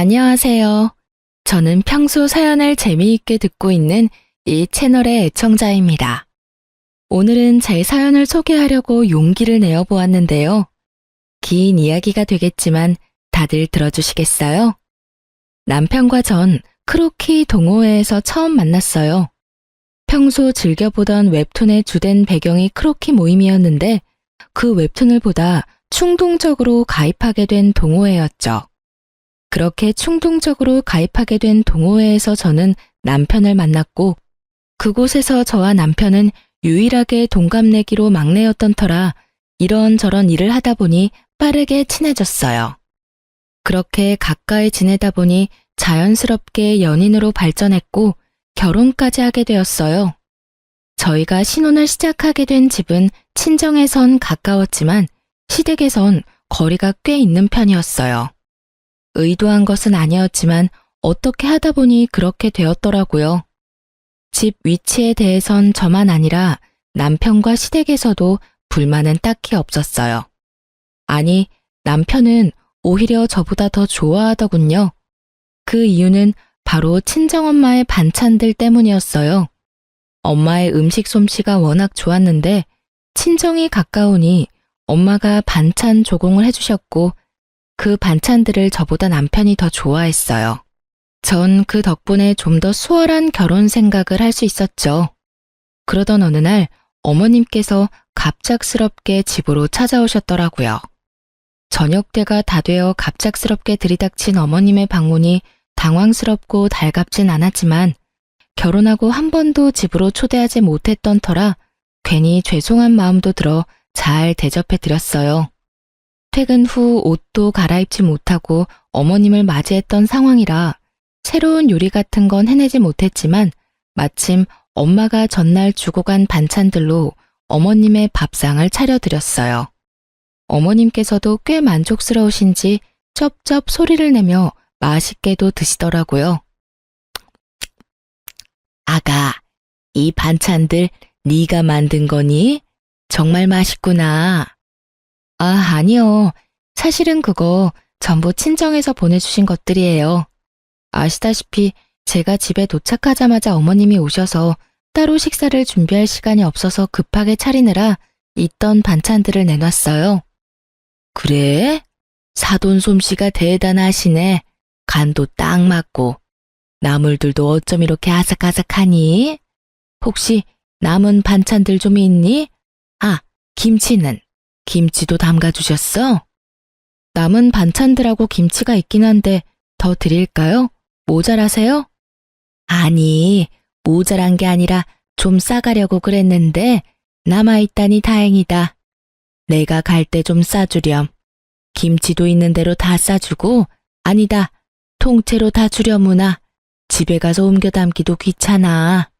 안녕하세요. 저는 평소 사연을 재미있게 듣고 있는 이 채널의 애청자입니다. 오늘은 제 사연을 소개하려고 용기를 내어 보았는데요. 긴 이야기가 되겠지만 다들 들어주시겠어요? 남편과 전 크로키 동호회에서 처음 만났어요. 평소 즐겨보던 웹툰의 주된 배경이 크로키 모임이었는데 그 웹툰을 보다 충동적으로 가입하게 된 동호회였죠. 그렇게 충동적으로 가입하게 된 동호회에서 저는 남편을 만났고 그곳에서 저와 남편은 유일하게 동갑내기로 막내였던 터라 이런저런 일을 하다 보니 빠르게 친해졌어요. 그렇게 가까이 지내다 보니 자연스럽게 연인으로 발전했고 결혼까지 하게 되었어요. 저희가 신혼을 시작하게 된 집은 친정에선 가까웠지만 시댁에선 거리가 꽤 있는 편이었어요. 의도한 것은 아니었지만 어떻게 하다 보니 그렇게 되었더라고요. 집 위치에 대해선 저만 아니라 남편과 시댁에서도 불만은 딱히 없었어요. 아니, 남편은 오히려 저보다 더 좋아하더군요. 그 이유는 바로 친정엄마의 반찬들 때문이었어요. 엄마의 음식 솜씨가 워낙 좋았는데 친정이 가까우니 엄마가 반찬 조공을 해주셨고 그 반찬들을 저보다 남편이 더 좋아했어요. 전 그 덕분에 좀 더 수월한 결혼 생각을 할 수 있었죠. 그러던 어느 날 어머님께서 갑작스럽게 집으로 찾아오셨더라고요. 저녁 때가 다 되어 갑작스럽게 들이닥친 어머님의 방문이 당황스럽고 달갑진 않았지만 결혼하고 한 번도 집으로 초대하지 못했던 터라 괜히 죄송한 마음도 들어 잘 대접해 드렸어요. 퇴근 후 옷도 갈아입지 못하고 어머님을 맞이했던 상황이라 새로운 요리 같은 건 해내지 못했지만 마침 엄마가 전날 주고 간 반찬들로 어머님의 밥상을 차려드렸어요. 어머님께서도 꽤 만족스러우신지 쩝쩝 소리를 내며 맛있게도 드시더라고요. 아가, 이 반찬들 네가 만든 거니? 정말 맛있구나. 아, 아니요. 사실은 그거 전부 친정에서 보내주신 것들이에요. 아시다시피 제가 집에 도착하자마자 어머님이 오셔서 따로 식사를 준비할 시간이 없어서 급하게 차리느라 있던 반찬들을 내놨어요. 그래? 사돈 솜씨가 대단하시네. 간도 딱 맞고. 나물들도 어쩜 이렇게 아삭아삭하니? 혹시 남은 반찬들 좀 있니? 아, 김치는? 김치도 담가주셨어? 남은 반찬들하고 김치가 있긴 한데 더 드릴까요? 모자라세요? 아니, 모자란 게 아니라 좀 싸가려고 그랬는데 남아있다니 다행이다. 내가 갈 때 좀 싸주렴. 김치도 있는 대로 다 싸주고 아니다, 통째로 다 주려무나. 집에 가서 옮겨 담기도 귀찮아.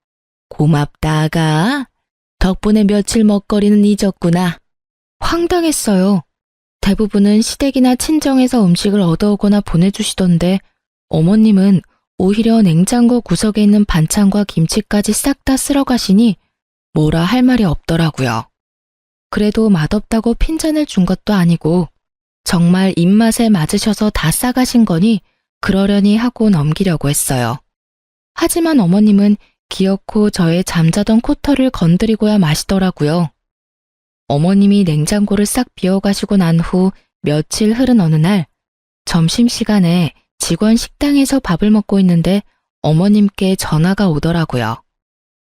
고맙다, 아가. 덕분에 며칠 먹거리는 잊었구나. 황당했어요. 대부분은 시댁이나 친정에서 음식을 얻어오거나 보내주시던데 어머님은 오히려 냉장고 구석에 있는 반찬과 김치까지 싹 다 쓸어 가시니 뭐라 할 말이 없더라고요. 그래도 맛없다고 핀잔을 준 것도 아니고 정말 입맛에 맞으셔서 다 싸가신 거니 그러려니 하고 넘기려고 했어요. 하지만 어머님은 기어코 저의 잠자던 코털을 건드리고야 마시더라고요. 어머님이 냉장고를 싹 비워가시고 난 후 며칠 흐른 어느 날 점심시간에 직원 식당에서 밥을 먹고 있는데 어머님께 전화가 오더라고요.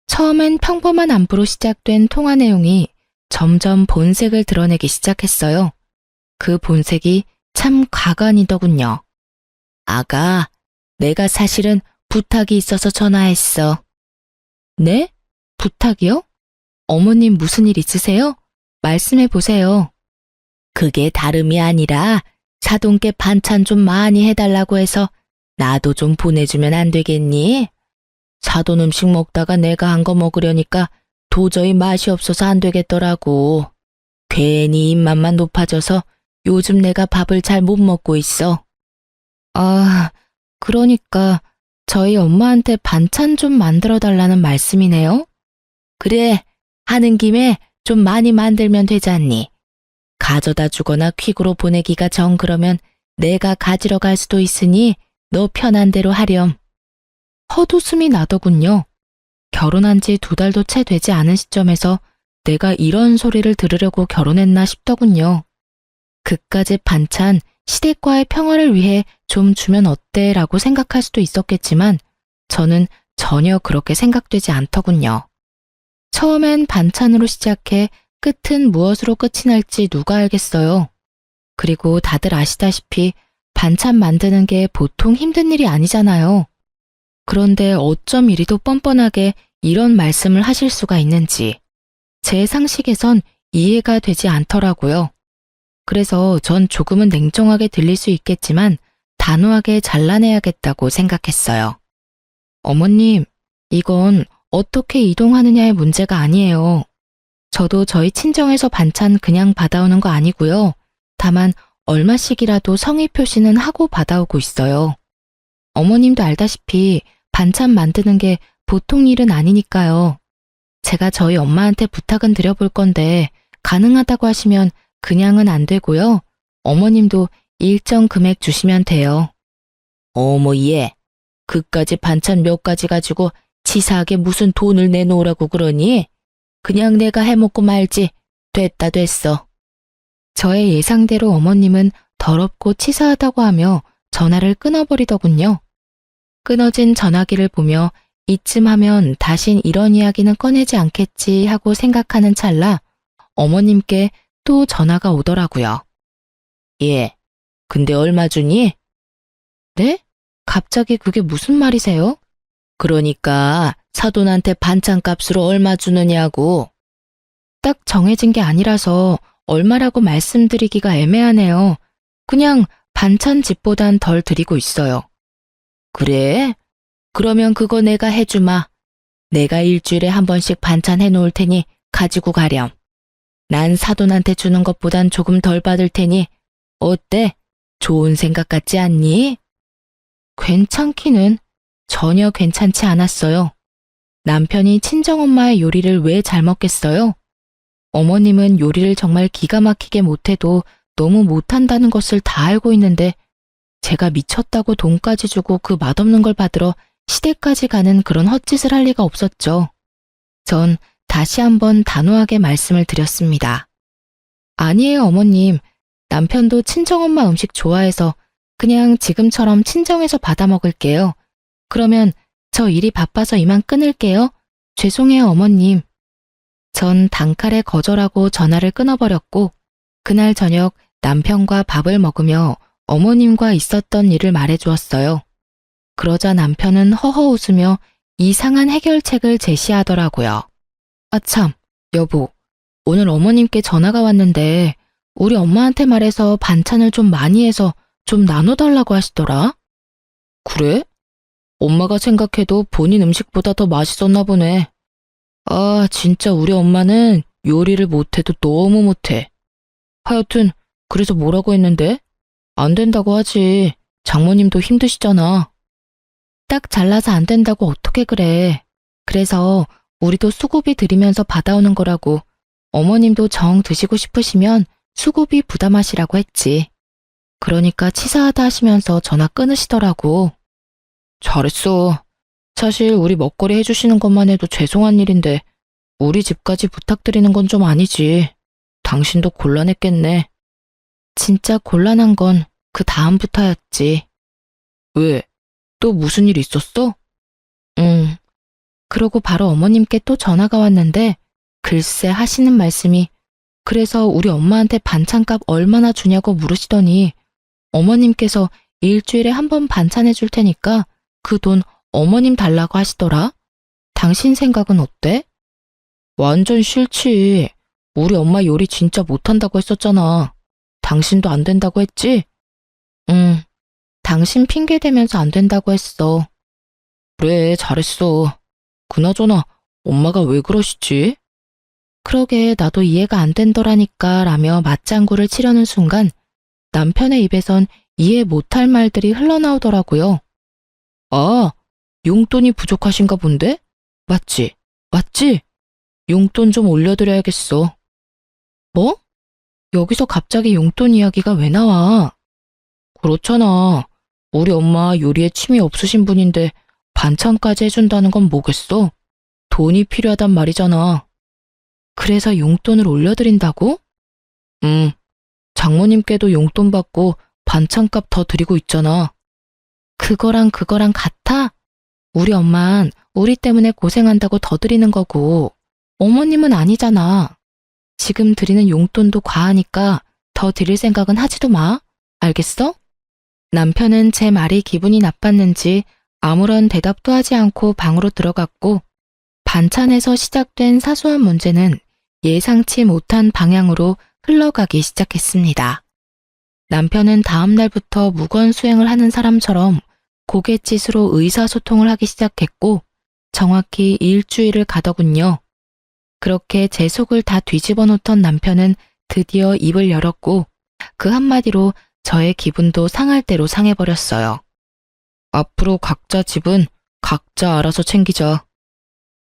처음엔 평범한 안부로 시작된 통화 내용이 점점 본색을 드러내기 시작했어요. 그 본색이 참 가관이더군요. 아가, 내가 사실은 부탁이 있어서 전화했어. 네? 부탁이요? 어머님 무슨 일 있으세요? 말씀해 보세요. 그게 다름이 아니라 사돈께 반찬 좀 많이 해달라고 해서 나도 좀 보내주면 안 되겠니? 사돈 음식 먹다가 내가 한 거 먹으려니까 도저히 맛이 없어서 안 되겠더라고. 괜히 입맛만 높아져서 요즘 내가 밥을 잘 못 먹고 있어. 아, 그러니까 저희 엄마한테 반찬 좀 만들어 달라는 말씀이네요? 그래, 하는 김에 좀 많이 만들면 되잖니. 가져다 주거나 퀵으로 보내기가 정 그러면 내가 가지러 갈 수도 있으니 너 편한 대로 하렴. 헛웃음이 나더군요. 결혼한 지 2달도 채 되지 않은 시점에서 내가 이런 소리를 들으려고 결혼했나 싶더군요. 그까짓 반찬, 시댁과의 평화를 위해 좀 주면 어때? 라고 생각할 수도 있었겠지만 저는 전혀 그렇게 생각되지 않더군요. 처음엔 반찬으로 시작해 끝은 무엇으로 끝이 날지 누가 알겠어요. 그리고 다들 아시다시피 반찬 만드는 게 보통 힘든 일이 아니잖아요. 그런데 어쩜 이리도 뻔뻔하게 이런 말씀을 하실 수가 있는지 제 상식에선 이해가 되지 않더라고요. 그래서 전 조금은 냉정하게 들릴 수 있겠지만 단호하게 잘라내야겠다고 생각했어요. 어머님, 이건 어떻게 이동하느냐의 문제가 아니에요. 저도 저희 친정에서 반찬 그냥 받아오는 거 아니고요. 다만 얼마씩이라도 성의 표시는 하고 받아오고 있어요. 어머님도 알다시피 반찬 만드는 게 보통 일은 아니니까요. 제가 저희 엄마한테 부탁은 드려볼 건데 가능하다고 하시면 그냥은 안 되고요. 어머님도 일정 금액 주시면 돼요. 어머 얘, 그까지 반찬 몇 가지 가지고 치사하게 무슨 돈을 내놓으라고 그러니? 그냥 내가 해먹고 말지. 됐다 됐어. 저의 예상대로 어머님은 더럽고 치사하다고 하며 전화를 끊어버리더군요. 끊어진 전화기를 보며 이쯤 하면 다신 이런 이야기는 꺼내지 않겠지 하고 생각하는 찰나 어머님께 또 전화가 오더라고요. 예, 근데 얼마 주니? 네? 갑자기 그게 무슨 말이세요? 그러니까 사돈한테 반찬값으로 얼마 주느냐고. 딱 정해진 게 아니라서 얼마라고 말씀드리기가 애매하네요. 그냥 반찬집보단 덜 드리고 있어요. 그래? 그러면 그거 내가 해주마. 내가 일주일에 한 번씩 반찬 해놓을 테니 가지고 가렴. 난 사돈한테 주는 것보단 조금 덜 받을 테니 어때? 좋은 생각 같지 않니? 괜찮기는 전혀 괜찮지 않았어요. 남편이 친정엄마의 요리를 왜 잘 먹겠어요? 어머님은 요리를 정말 기가 막히게 못해도 너무 못한다는 것을 다 알고 있는데 제가 미쳤다고 돈까지 주고 그 맛없는 걸 받으러 시댁까지 가는 그런 헛짓을 할 리가 없었죠. 전 다시 한번 단호하게 말씀을 드렸습니다. 아니에요, 어머님. 남편도 친정엄마 음식 좋아해서 그냥 지금처럼 친정에서 받아 먹을게요. 그러면 저 일이 바빠서 이만 끊을게요. 죄송해요, 어머님. 전 단칼에 거절하고 전화를 끊어버렸고 그날 저녁 남편과 밥을 먹으며 어머님과 있었던 일을 말해주었어요. 그러자 남편은 허허 웃으며 이상한 해결책을 제시하더라고요. 아참, 여보, 오늘 어머님께 전화가 왔는데 우리 엄마한테 말해서 반찬을 좀 많이 해서 좀 나눠달라고 하시더라. 그래? 엄마가 생각해도 본인 음식보다 더 맛있었나 보네. 아, 진짜 우리 엄마는 요리를 못해도 너무 못해. 하여튼 그래서 뭐라고 했는데? 안 된다고 하지. 장모님도 힘드시잖아. 딱 잘라서 안 된다고 어떻게 그래. 그래서 우리도 수고비 드리면서 받아오는 거라고. 어머님도 정 드시고 싶으시면 수고비 부담하시라고 했지. 그러니까 치사하다 하시면서 전화 끊으시더라고. 잘했어. 사실 우리 먹거리 해주시는 것만 해도 죄송한 일인데 우리 집까지 부탁드리는 건 좀 아니지. 당신도 곤란했겠네. 진짜 곤란한 건 그 다음부터였지. 왜? 또 무슨 일 있었어? 그러고 바로 어머님께 또 전화가 왔는데 글쎄 하시는 말씀이 그래서 우리 엄마한테 반찬값 얼마나 주냐고 물으시더니 어머님께서 일주일에 한 번 반찬 해줄 테니까 그 돈 어머님 달라고 하시더라. 당신 생각은 어때? 완전 싫지. 우리 엄마 요리 진짜 못한다고 했었잖아. 당신도 안 된다고 했지? 응, 당신 핑계 대면서 안 된다고 했어. 그래, 잘했어. 그나저나 엄마가 왜 그러시지? 그러게 나도 이해가 안 된더라니까 라며 맞장구를 치려는 순간 남편의 입에선 이해 못할 말들이 흘러나오더라고요. 아, 용돈이 부족하신가 본데? 맞지? 맞지? 용돈 좀 올려드려야겠어. 뭐? 여기서 갑자기 용돈 이야기가 왜 나와? 그렇잖아. 우리 엄마 요리에 취미 없으신 분인데 반찬까지 해준다는 건 뭐겠어? 돈이 필요하단 말이잖아. 그래서 용돈을 올려드린다고? 응, 장모님께도 용돈 받고 반찬값 더 드리고 있잖아. 그거랑 같아? 우리 엄만 우리 때문에 고생한다고 더 드리는 거고, 어머님은 아니잖아. 지금 드리는 용돈도 과하니까 더 드릴 생각은 하지도 마. 알겠어? 남편은 제 말이 기분이 나빴는지 아무런 대답도 하지 않고 방으로 들어갔고, 반찬에서 시작된 사소한 문제는 예상치 못한 방향으로 흘러가기 시작했습니다. 남편은 다음 날부터 무건수행을 하는 사람처럼 고갯짓으로 의사소통을 하기 시작했고, 정확히 일주일을 가더군요. 그렇게 제 속을 다 뒤집어 놓던 남편은 드디어 입을 열었고, 그 한마디로 저의 기분도 상할 대로 상해버렸어요. 앞으로 각자 집은 각자 알아서 챙기자.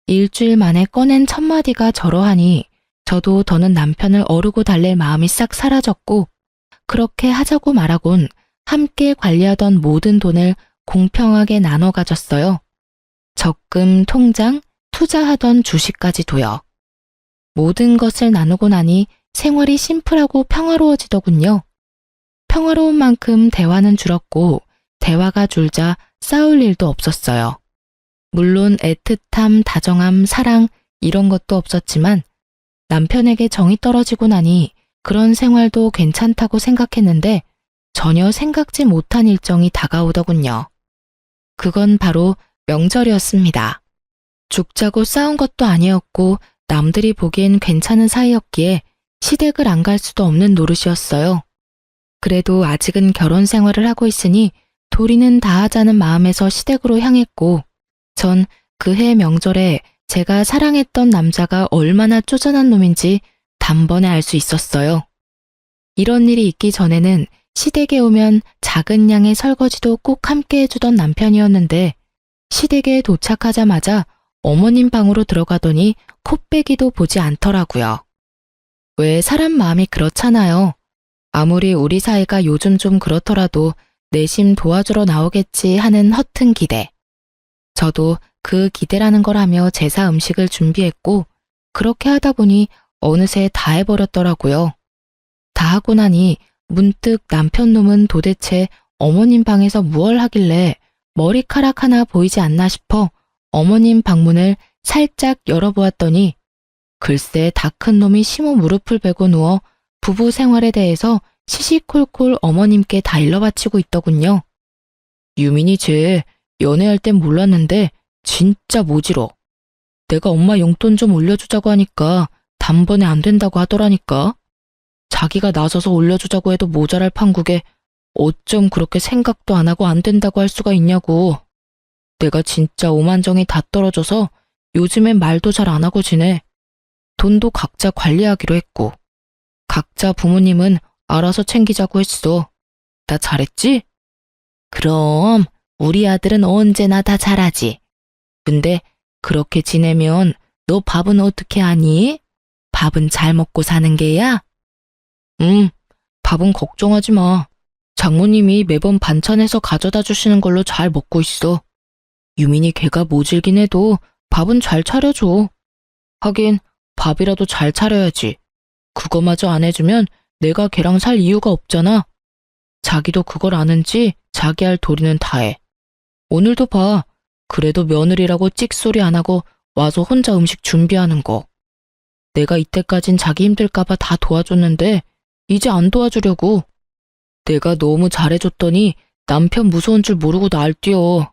일주일 만에 꺼낸 첫마디가 저러하니 저도 더는 남편을 어르고 달랠 마음이 싹 사라졌고, 그렇게 하자고 말하곤 함께 관리하던 모든 돈을 공평하게 나눠 가졌어요. 적금, 통장, 투자하던 주식까지도요. 모든 것을 나누고 나니 생활이 심플하고 평화로워지더군요. 평화로운 만큼 대화는 줄었고, 대화가 줄자 싸울 일도 없었어요. 물론 애틋함, 다정함, 사랑 이런 것도 없었지만 남편에게 정이 떨어지고 나니 그런 생활도 괜찮다고 생각했는데 전혀 생각지 못한 일정이 다가오더군요. 그건 바로 명절이었습니다. 죽자고 싸운 것도 아니었고 남들이 보기엔 괜찮은 사이였기에 시댁을 안 갈 수도 없는 노릇이었어요. 그래도 아직은 결혼 생활을 하고 있으니 도리는 다하자는 마음에서 시댁으로 향했고, 전 그해 명절에 제가 사랑했던 남자가 얼마나 쪼잔한 놈인지 단번에 알 수 있었어요. 이런 일이 있기 전에는 시댁에 오면 작은 양의 설거지도 꼭 함께 해주던 남편이었는데, 시댁에 도착하자마자 어머님 방으로 들어가더니 콧배기도 보지 않더라고요. 왜 사람 마음이 그렇잖아요. 아무리 우리 사이가 요즘 좀 그렇더라도 내심 도와주러 나오겠지 하는 허튼 기대. 저도 그 기대라는 걸 하며 제사 음식을 준비했고, 그렇게 하다 보니 어느새 다 해버렸더라고요. 다 하고 나니 문득 남편 놈은 도대체 어머님 방에서 무얼 하길래 머리카락 하나 보이지 않나 싶어 어머님 방문을 살짝 열어보았더니, 글쎄 다 큰 놈이 심호 무릎을 베고 누워 부부 생활에 대해서 시시콜콜 어머님께 다 일러바치고 있더군요. 유민이 쟤 연애할 땐 몰랐는데 진짜 모질어. 내가 엄마 용돈 좀 올려주자고 하니까 단번에 안 된다고 하더라니까. 자기가 나서서 올려주자고 해도 모자랄 판국에 어쩜 그렇게 생각도 안 하고 안 된다고 할 수가 있냐고. 내가 진짜 오만정이 다 떨어져서 요즘엔 말도 잘 안 하고 지내. 돈도 각자 관리하기로 했고, 각자 부모님은 알아서 챙기자고 했어. 나 잘했지? 그럼 우리 아들은 언제나 다 잘하지. 근데 그렇게 지내면 너 밥은 어떻게 하니? 밥은 잘 먹고 사는 게야? 밥은 걱정하지 마. 장모님이 매번 반찬해서 가져다 주시는 걸로 잘 먹고 있어. 유민이 걔가 모질긴 해도 밥은 잘 차려줘. 하긴 밥이라도 잘 차려야지. 그거마저 안 해주면 내가 걔랑 살 이유가 없잖아. 자기도 그걸 아는지 자기 할 도리는 다 해. 오늘도 봐. 그래도 며느리라고 찍소리 안 하고 와서 혼자 음식 준비하는 거. 내가 이때까진 자기 힘들까봐 다 도와줬는데 이제 안 도와주려고. 내가 너무 잘해줬더니 남편 무서운 줄 모르고 날 뛰어.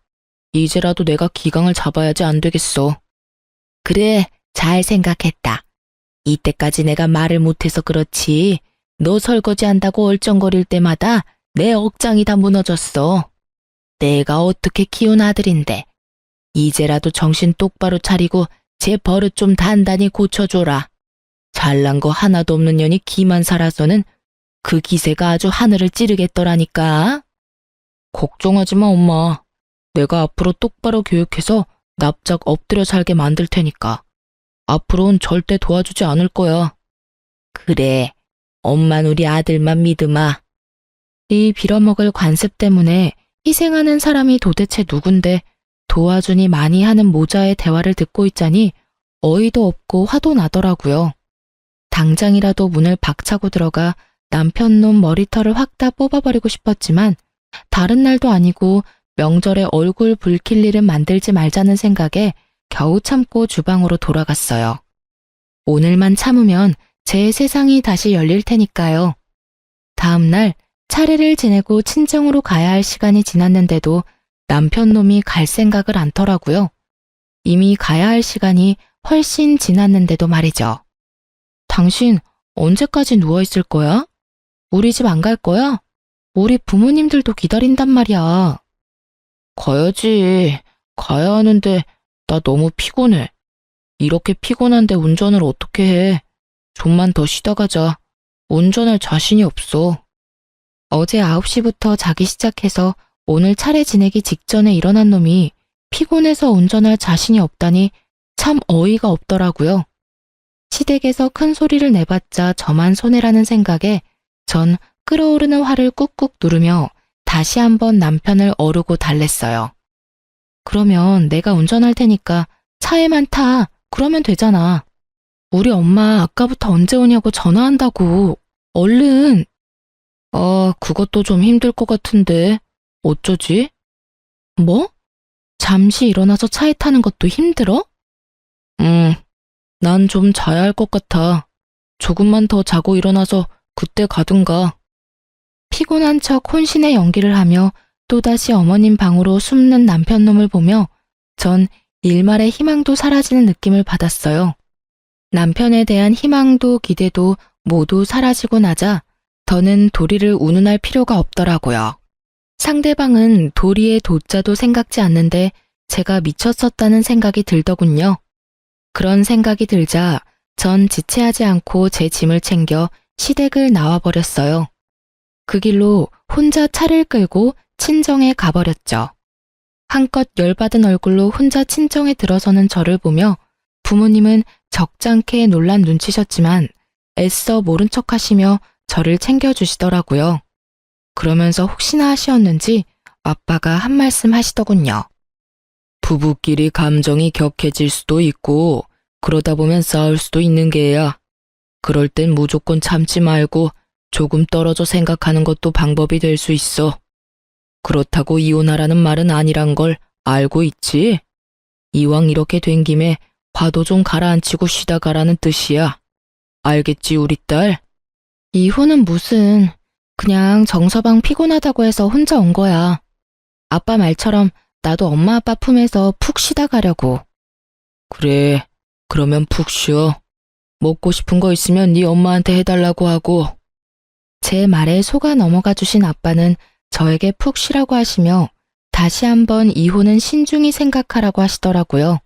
이제라도 내가 기강을 잡아야지 안 되겠어. 그래, 잘 생각했다. 이때까지 내가 말을 못해서 그렇지. 너 설거지 한다고 얼쩡거릴 때마다 내 억장이 다 무너졌어. 내가 어떻게 키운 아들인데. 이제라도 정신 똑바로 차리고 제 버릇 좀 단단히 고쳐줘라. 잘난 거 하나도 없는 년이 기만 살아서는 그 기세가 아주 하늘을 찌르겠더라니까. 걱정하지 마, 엄마. 내가 앞으로 똑바로 교육해서 납작 엎드려 살게 만들 테니까. 앞으로는 절대 도와주지 않을 거야. 그래, 엄만 우리 아들만 믿으마. 이 빌어먹을 관습 때문에 희생하는 사람이 도대체 누군데 도와주니 많이 하는 모자의 대화를 듣고 있자니 어이도 없고 화도 나더라고요. 당장이라도 문을 박차고 들어가 남편놈 머리털을 확 다 뽑아버리고 싶었지만 다른 날도 아니고 명절에 얼굴 붉힐 일은 만들지 말자는 생각에 겨우 참고 주방으로 돌아갔어요. 오늘만 참으면 제 세상이 다시 열릴 테니까요. 다음 날 차례를 지내고 친정으로 가야 할 시간이 지났는데도 남편놈이 갈 생각을 않더라고요. 이미 가야 할 시간이 훨씬 지났는데도 말이죠. 당신 언제까지 누워있을 거야? 우리 집 안 갈 거야? 우리 부모님들도 기다린단 말이야. 가야지. 가야 하는데 나 너무 피곤해. 이렇게 피곤한데 운전을 어떻게 해? 좀만 더 쉬다 가자. 운전할 자신이 없어. 어제 9시부터 자기 시작해서 오늘 차례 지내기 직전에 일어난 놈이 피곤해서 운전할 자신이 없다니 참 어이가 없더라고요. 시댁에서 큰 소리를 내봤자 저만 손해라는 생각에 전 끓어오르는 화를 꾹꾹 누르며 다시 한번 남편을 어르고 달랬어요. 그러면 내가 운전할 테니까 차에만 타. 그러면 되잖아. 우리 엄마 아까부터 언제 오냐고 전화한다고. 얼른. 그것도 좀 힘들 것 같은데. 어쩌지? 뭐? 잠시 일어나서 차에 타는 것도 힘들어? 난 좀 자야 할 것 같아. 조금만 더 자고 일어나서 그때 가든가. 피곤한 척 혼신의 연기를 하며 또다시 어머님 방으로 숨는 남편놈을 보며 전 일말의 희망도 사라지는 느낌을 받았어요. 남편에 대한 희망도 기대도 모두 사라지고 나자 더는 도리를 운운할 필요가 없더라고요. 상대방은 도리의 도자도 생각지 않는데 제가 미쳤었다는 생각이 들더군요. 그런 생각이 들자 전 지체하지 않고 제 짐을 챙겨 시댁을 나와버렸어요. 그 길로 혼자 차를 끌고 친정에 가버렸죠. 한껏 열받은 얼굴로 혼자 친정에 들어서는 저를 보며 부모님은 적잖게 놀란 눈치셨지만 애써 모른 척 하시며 저를 챙겨주시더라고요. 그러면서 혹시나 하시었는지 아빠가 한 말씀 하시더군요. 부부끼리 감정이 격해질 수도 있고 그러다 보면 싸울 수도 있는 게야. 그럴 땐 무조건 참지 말고 조금 떨어져 생각하는 것도 방법이 될 수 있어. 그렇다고 이혼하라는 말은 아니란 걸 알고 있지? 이왕 이렇게 된 김에 화도 좀 가라앉히고 쉬다 가라는 뜻이야. 알겠지, 우리 딸? 이혼은 무슨, 그냥 정서방 피곤하다고 해서 혼자 온 거야. 아빠 말처럼 나도 엄마 아빠 품에서 푹 쉬다 가려고. 그래, 그러면 푹 쉬어. 먹고 싶은 거 있으면 네 엄마한테 해달라고 하고. 제 말에 속아 넘어가 주신 아빠는 저에게 푹 쉬라고 하시며 다시 한번 이혼은 신중히 생각하라고 하시더라고요.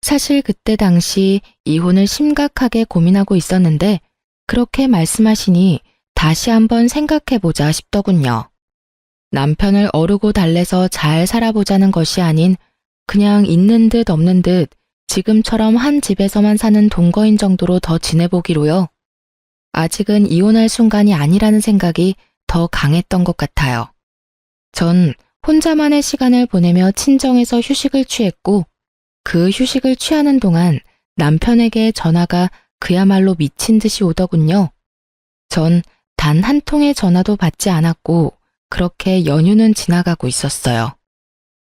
사실 그때 당시 이혼을 심각하게 고민하고 있었는데 그렇게 말씀하시니 다시 한번 생각해보자 싶더군요. 남편을 어르고 달래서 잘 살아보자는 것이 아닌 그냥 있는 듯 없는 듯 지금처럼 한 집에서만 사는 동거인 정도로 더 지내보기로요. 아직은 이혼할 순간이 아니라는 생각이 더 강했던 것 같아요. 전 혼자만의 시간을 보내며 친정에서 휴식을 취했고 그 휴식을 취하는 동안 남편에게 전화가 그야말로 미친 듯이 오더군요. 전 단 한 통의 전화도 받지 않았고 그렇게 연휴는 지나가고 있었어요.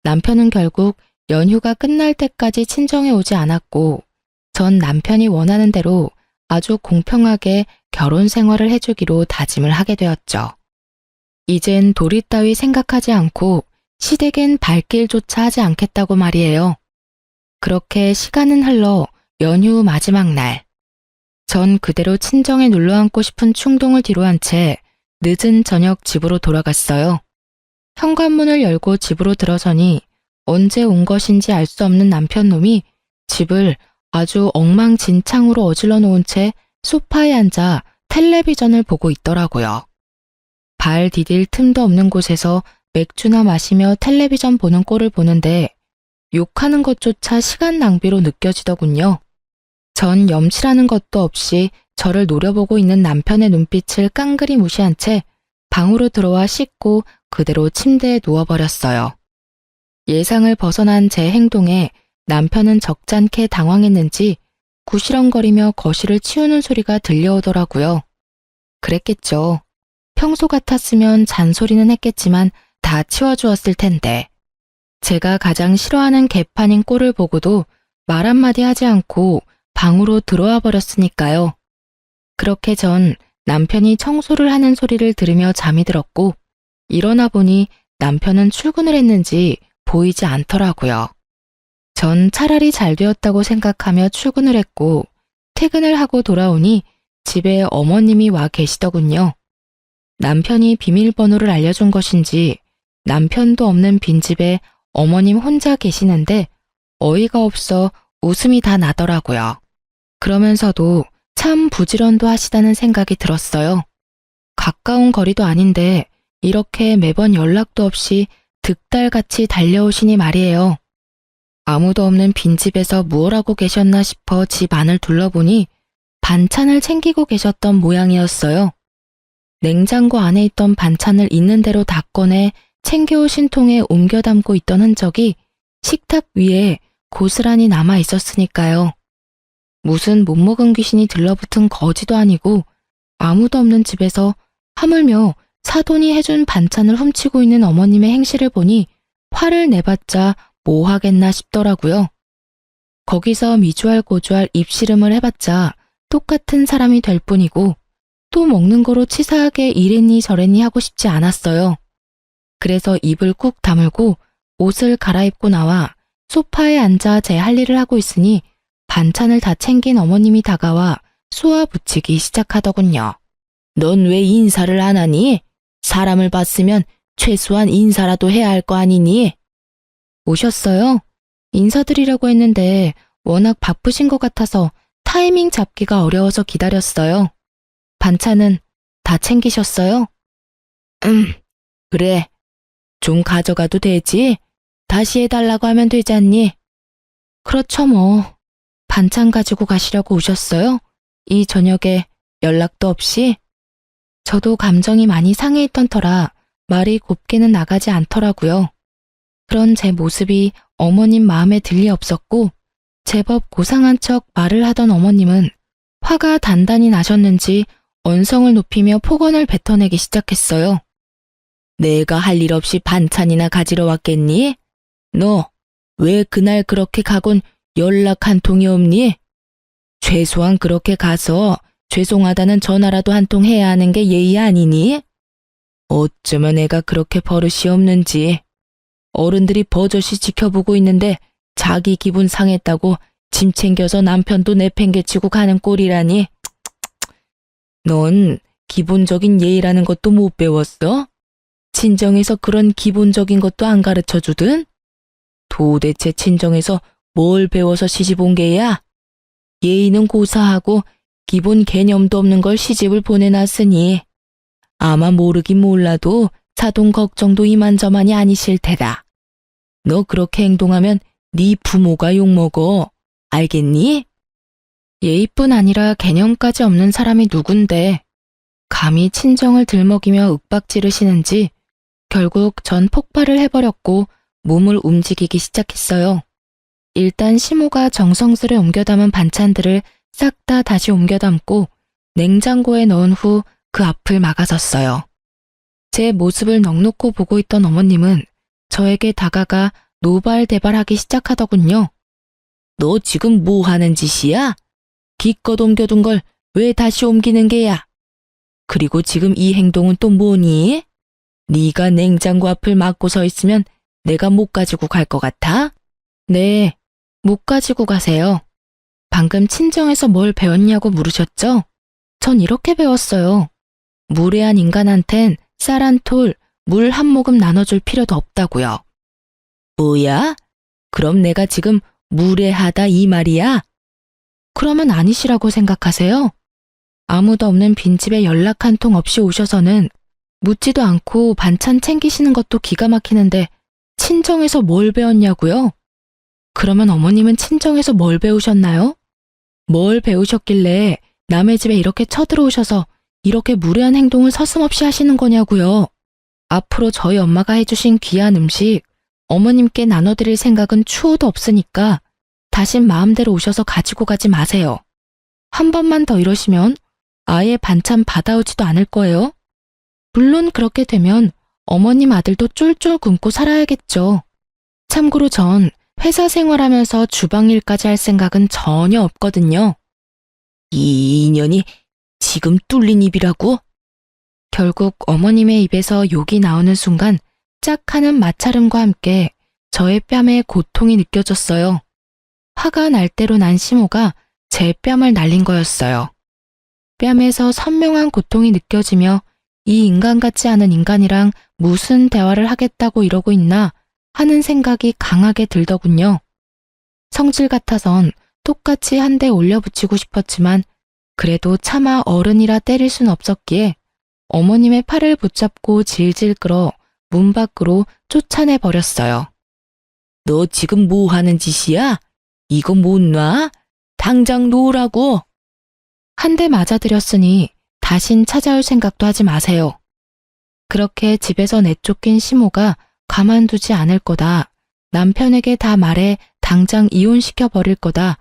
남편은 결국 연휴가 끝날 때까지 친정에 오지 않았고 전 남편이 원하는 대로 아주 공평하게 결혼 생활을 해주기로 다짐을 하게 되었죠. 이젠 도리 따위 생각하지 않고 시댁엔 발길조차 하지 않겠다고 말이에요. 그렇게 시간은 흘러 연휴 마지막 날. 전 그대로 친정에 눌러앉고 싶은 충동을 뒤로한 채 늦은 저녁 집으로 돌아갔어요. 현관문을 열고 집으로 들어서니 언제 온 것인지 알 수 없는 남편놈이 집을 아주 엉망진창으로 어질러 놓은 채 소파에 앉아 텔레비전을 보고 있더라고요. 발 디딜 틈도 없는 곳에서 맥주나 마시며 텔레비전 보는 꼴을 보는데 욕하는 것조차 시간 낭비로 느껴지더군요. 전 염치라는 것도 없이 저를 노려보고 있는 남편의 눈빛을 깡그리 무시한 채 방으로 들어와 씻고 그대로 침대에 누워버렸어요. 예상을 벗어난 제 행동에 남편은 적잖게 당황했는지 구시렁거리며 거실을 치우는 소리가 들려오더라고요. 그랬겠죠. 평소 같았으면 잔소리는 했겠지만 다 치워주었을 텐데. 제가 가장 싫어하는 개판인 꼴을 보고도 말 한마디 하지 않고 방으로 들어와 버렸으니까요. 그렇게 전 남편이 청소를 하는 소리를 들으며 잠이 들었고 일어나 보니 남편은 출근을 했는지 보이지 않더라고요. 전 차라리 잘 되었다고 생각하며 출근을 했고 퇴근을 하고 돌아오니 집에 어머님이 와 계시더군요. 남편이 비밀번호를 알려준 것인지 남편도 없는 빈집에 어머님 혼자 계시는데 어이가 없어 웃음이 다 나더라고요. 그러면서도 참 부지런도 하시다는 생각이 들었어요. 가까운 거리도 아닌데 이렇게 매번 연락도 없이 득달같이 달려오시니 말이에요. 아무도 없는 빈집에서 무얼 하고 계셨나 싶어 집 안을 둘러보니 반찬을 챙기고 계셨던 모양이었어요. 냉장고 안에 있던 반찬을 있는 대로 다 꺼내 챙겨오신 통에 옮겨 담고 있던 흔적이 식탁 위에 고스란히 남아 있었으니까요. 무슨 못 먹은 귀신이 들러붙은 거지도 아니고 아무도 없는 집에서 하물며 사돈이 해준 반찬을 훔치고 있는 어머님의 행실을 보니 화를 내봤자 뭐 하겠나 싶더라고요. 거기서 미주알고주알 입씨름을 해봤자 똑같은 사람이 될 뿐이고 또 먹는 거로 치사하게 이랬니 저랬니 하고 싶지 않았어요. 그래서 입을 꾹 다물고 옷을 갈아입고 나와 소파에 앉아 제 할 일을 하고 있으니 반찬을 다 챙긴 어머님이 다가와 쏘아붙이기 시작하더군요. 넌 왜 인사를 안 하니? 사람을 봤으면 최소한 인사라도 해야 할 거 아니니? 오셨어요? 인사드리려고 했는데 워낙 바쁘신 것 같아서 타이밍 잡기가 어려워서 기다렸어요. 반찬은 다 챙기셨어요? 그래. 좀 가져가도 되지? 다시 해달라고 하면 되지 않니? 그렇죠 뭐. 반찬 가지고 가시려고 오셨어요? 이 저녁에 연락도 없이? 저도 감정이 많이 상해 있던 터라 말이 곱게는 나가지 않더라고요. 그런 제 모습이 어머님 마음에 들리 없었고 제법 고상한 척 말을 하던 어머님은 화가 단단히 나셨는지 언성을 높이며 폭언을 뱉어내기 시작했어요. 내가 할 일 없이 반찬이나 가지러 왔겠니? 너 왜 그날 그렇게 가곤 연락 한 통이 없니? 최소한 그렇게 가서 죄송하다는 전화라도 한 통 해야 하는 게 예의 아니니? 어쩌면 애가 그렇게 버릇이 없는지. 어른들이 버젓이 지켜보고 있는데 자기 기분 상했다고 짐 챙겨서 남편도 내팽개치고 가는 꼴이라니. 넌 기본적인 예의라는 것도 못 배웠어? 친정에서 그런 기본적인 것도 안 가르쳐주든? 도대체 친정에서 뭘 배워서 시집 온 게야? 예의는 고사하고 기본 개념도 없는 걸 시집을 보내놨으니 아마 모르긴 몰라도 사돈 걱정도 이만저만이 아니실 테다. 너 그렇게 행동하면 네 부모가 욕먹어. 알겠니? 예의뿐 아니라 개념까지 없는 사람이 누군데 감히 친정을 들먹이며 윽박지르시는지 결국 전 폭발을 해버렸고 몸을 움직이기 시작했어요. 일단 시모가 정성스레 옮겨 담은 반찬들을 싹 다 다시 옮겨 담고 냉장고에 넣은 후 그 앞을 막아섰어요. 제 모습을 넋놓고 보고 있던 어머님은 저에게 다가가 노발대발하기 시작하더군요. 너 지금 뭐 하는 짓이야? 기껏 옮겨둔 걸 왜 다시 옮기는 게야? 그리고 지금 이 행동은 또 뭐니? 네가 냉장고 앞을 막고 서 있으면 내가 못 가지고 갈 것 같아? 네, 못 가지고 가세요. 방금 친정에서 뭘 배웠냐고 물으셨죠? 전 이렇게 배웠어요. 무례한 인간한텐 쌀 한 톨, 물 한 모금 나눠줄 필요도 없다고요. 뭐야? 그럼 내가 지금 무례하다 이 말이야? 그러면 아니시라고 생각하세요? 아무도 없는 빈집에 연락 한 통 없이 오셔서는 묻지도 않고 반찬 챙기시는 것도 기가 막히는데 친정에서 뭘 배웠냐고요? 그러면 어머님은 친정에서 뭘 배우셨나요? 뭘 배우셨길래 남의 집에 이렇게 쳐들어오셔서 이렇게 무례한 행동을 서슴없이 하시는 거냐고요? 앞으로 저희 엄마가 해주신 귀한 음식 어머님께 나눠드릴 생각은 추호도 없으니까 다신 마음대로 오셔서 가지고 가지 마세요. 한 번만 더 이러시면 아예 반찬 받아오지도 않을 거예요. 물론 그렇게 되면 어머님 아들도 쫄쫄 굶고 살아야겠죠. 참고로 전 회사 생활하면서 주방 일까지 할 생각은 전혀 없거든요. 이 인연이 지금 뚫린 입이라고? 결국 어머님의 입에서 욕이 나오는 순간 짝 하는 마찰음과 함께 저의 뺨에 고통이 느껴졌어요. 화가 날 대로 난 심호가 제 뺨을 날린 거였어요. 뺨에서 선명한 고통이 느껴지며 이 인간 같지 않은 인간이랑 무슨 대화를 하겠다고 이러고 있나 하는 생각이 강하게 들더군요. 성질 같아선 똑같이 한 대 올려붙이고 싶었지만 그래도 차마 어른이라 때릴 순 없었기에 어머님의 팔을 붙잡고 질질 끌어 문 밖으로 쫓아내 버렸어요. 너 지금 뭐 하는 짓이야? 이거 못 놔? 당장 놓으라고. 한 대 맞아드렸으니 다신 찾아올 생각도 하지 마세요. 그렇게 집에서 내쫓긴 심호가 가만두지 않을 거다. 남편에게 다 말해 당장 이혼시켜 버릴 거다.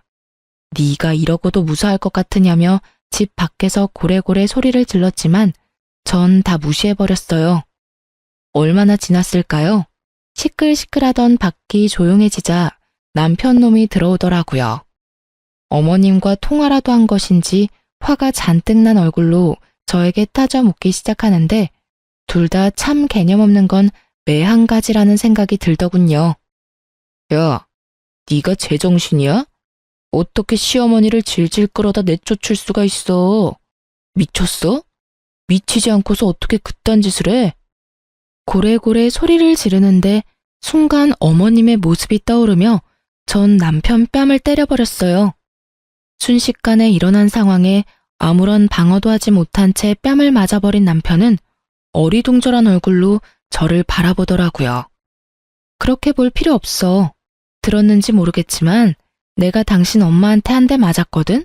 네가 이러고도 무사할 것 같으냐며 집 밖에서 고래고래 소리를 질렀지만 전 다 무시해버렸어요. 얼마나 지났을까요? 시끌시끌하던 밖이 조용해지자 남편 놈이 들어오더라고요. 어머님과 통화라도 한 것인지 화가 잔뜩 난 얼굴로 저에게 따져 묻기 시작하는데 둘 다 참 개념 없는 건 매 한 가지라는 생각이 들더군요. 야, 네가 제정신이야? 어떻게 시어머니를 질질 끌어다 내쫓을 수가 있어? 미쳤어? 미치지 않고서 어떻게 그딴 짓을 해? 고래고래 소리를 지르는데 순간 어머님의 모습이 떠오르며 전 남편 뺨을 때려버렸어요. 순식간에 일어난 상황에 아무런 방어도 하지 못한 채 뺨을 맞아버린 남편은 어리둥절한 얼굴로 저를 바라보더라고요. 그렇게 볼 필요 없어. 들었는지 모르겠지만 내가 당신 엄마한테 한 대 맞았거든?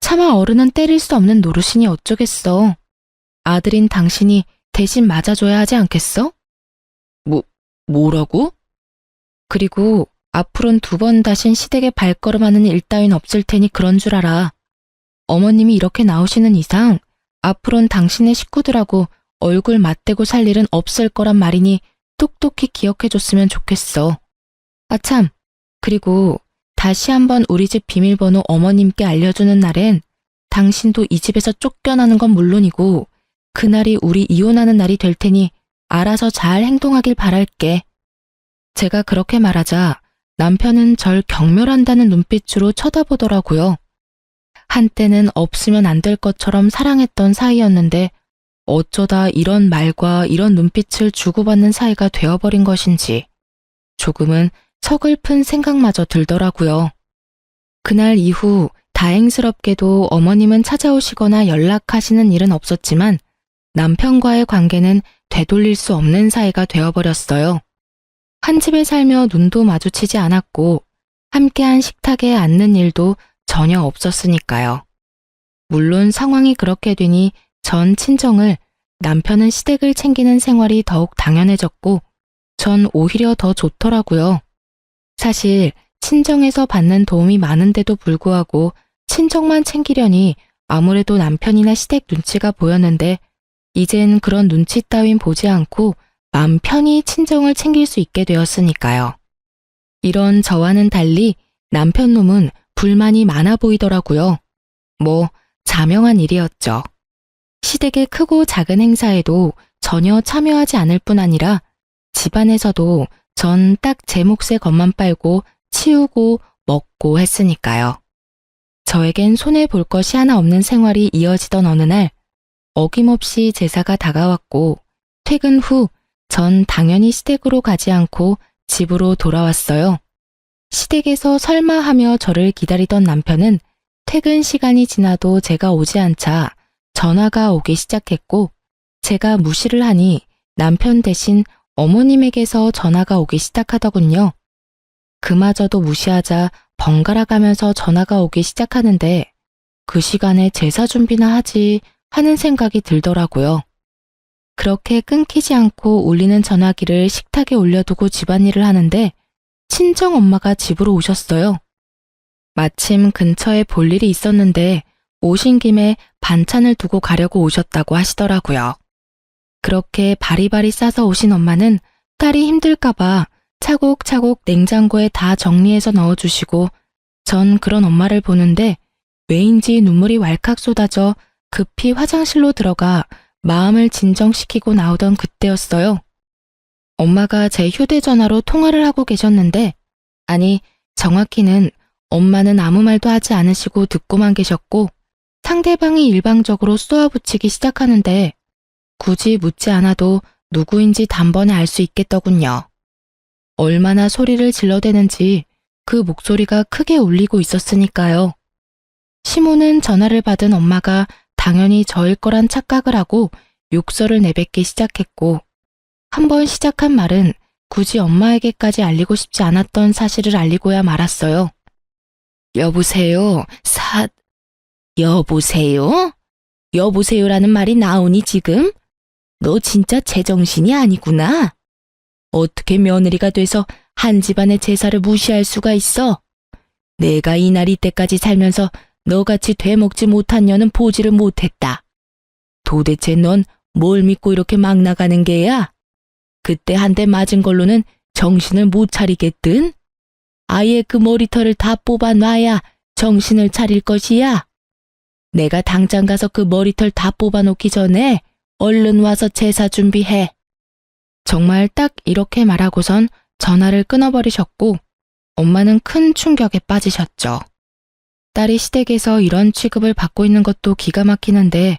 차마 어른은 때릴 수 없는 노릇이니 어쩌겠어. 아들인 당신이 대신 맞아줘야 하지 않겠어? 뭐라고? 그리고 앞으론 2번 다신 시댁에 발걸음하는 일 따윈 없을 테니 그런 줄 알아. 어머님이 이렇게 나오시는 이상 앞으론 당신의 식구들하고 얼굴 맞대고 살 일은 없을 거란 말이니 똑똑히 기억해줬으면 좋겠어. 아참, 그리고 다시 한번 우리 집 비밀번호 어머님께 알려주는 날엔 당신도 이 집에서 쫓겨나는 건 물론이고 그날이 우리 이혼하는 날이 될 테니 알아서 잘 행동하길 바랄게. 제가 그렇게 말하자 남편은 절 경멸한다는 눈빛으로 쳐다보더라고요. 한때는 없으면 안 될 것처럼 사랑했던 사이였는데 어쩌다 이런 말과 이런 눈빛을 주고받는 사이가 되어버린 것인지 조금은 서글픈 생각마저 들더라고요. 그날 이후 다행스럽게도 어머님은 찾아오시거나 연락하시는 일은 없었지만 남편과의 관계는 되돌릴 수 없는 사이가 되어버렸어요. 한 집에 살며 눈도 마주치지 않았고 함께한 식탁에 앉는 일도 전혀 없었으니까요. 물론 상황이 그렇게 되니 전 친정을, 남편은 시댁을 챙기는 생활이 더욱 당연해졌고 전 오히려 더 좋더라고요. 사실 친정에서 받는 도움이 많은데도 불구하고 친정만 챙기려니 아무래도 남편이나 시댁 눈치가 보였는데 이젠 그런 눈치 따윈 보지 않고 맘 편히 친정을 챙길 수 있게 되었으니까요. 이런 저와는 달리 남편 놈은 불만이 많아 보이더라고요. 자명한 일이었죠. 시댁의 크고 작은 행사에도 전혀 참여하지 않을 뿐 아니라 집안에서도 전 딱 제 몫의 것만 빨고 치우고 먹고 했으니까요. 저에겐 손해볼 것이 하나 없는 생활이 이어지던 어느 날 어김없이 제사가 다가왔고 퇴근 후 전 당연히 시댁으로 가지 않고 집으로 돌아왔어요. 시댁에서 설마 하며 저를 기다리던 남편은 퇴근 시간이 지나도 제가 오지 않자 전화가 오기 시작했고 제가 무시를 하니 남편 대신 어머님에게서 전화가 오기 시작하더군요. 그마저도 무시하자 번갈아 가면서 전화가 오기 시작하는데 그 시간에 제사 준비나 하지 하는 생각이 들더라고요. 그렇게 끊기지 않고 울리는 전화기를 식탁에 올려두고 집안일을 하는데 친정 엄마가 집으로 오셨어요. 마침 근처에 볼 일이 있었는데 오신 김에 반찬을 두고 가려고 오셨다고 하시더라고요. 그렇게 바리바리 싸서 오신 엄마는 딸이 힘들까봐 차곡차곡 냉장고에 다 정리해서 넣어주시고 전 그런 엄마를 보는데 왜인지 눈물이 왈칵 쏟아져 급히 화장실로 들어가 마음을 진정시키고 나오던 그때였어요. 엄마가 제 휴대전화로 통화를 하고 계셨는데, 아니, 정확히는 엄마는 아무 말도 하지 않으시고 듣고만 계셨고 상대방이 일방적으로 쏘아붙이기 시작하는데 굳이 묻지 않아도 누구인지 단번에 알 수 있겠더군요. 얼마나 소리를 질러대는지 그 목소리가 크게 울리고 있었으니까요. 시모는 전화를 받은 엄마가 당연히 저일 거란 착각을 하고 욕설을 내뱉기 시작했고 한번 시작한 말은 굳이 엄마에게까지 알리고 싶지 않았던 사실을 알리고야 말았어요. 여보세요? 여보세요? 여보세요라는 말이 나오니 지금? 너 진짜 제정신이 아니구나. 어떻게 며느리가 돼서 한 집안의 제사를 무시할 수가 있어? 내가 이날 이때까지 살면서 너같이 되먹지 못한 년은 보지를 못했다. 도대체 넌 뭘 믿고 이렇게 막 나가는 게야? 그때 한 대 맞은 걸로는 정신을 못 차리겠든? 아예 그 머리털을 다 뽑아놔야 정신을 차릴 것이야. 내가 당장 가서 그 머리털 다 뽑아놓기 전에 얼른 와서 제사 준비해. 정말 딱 이렇게 말하고선 전화를 끊어버리셨고 엄마는 큰 충격에 빠지셨죠. 딸이 시댁에서 이런 취급을 받고 있는 것도 기가 막히는데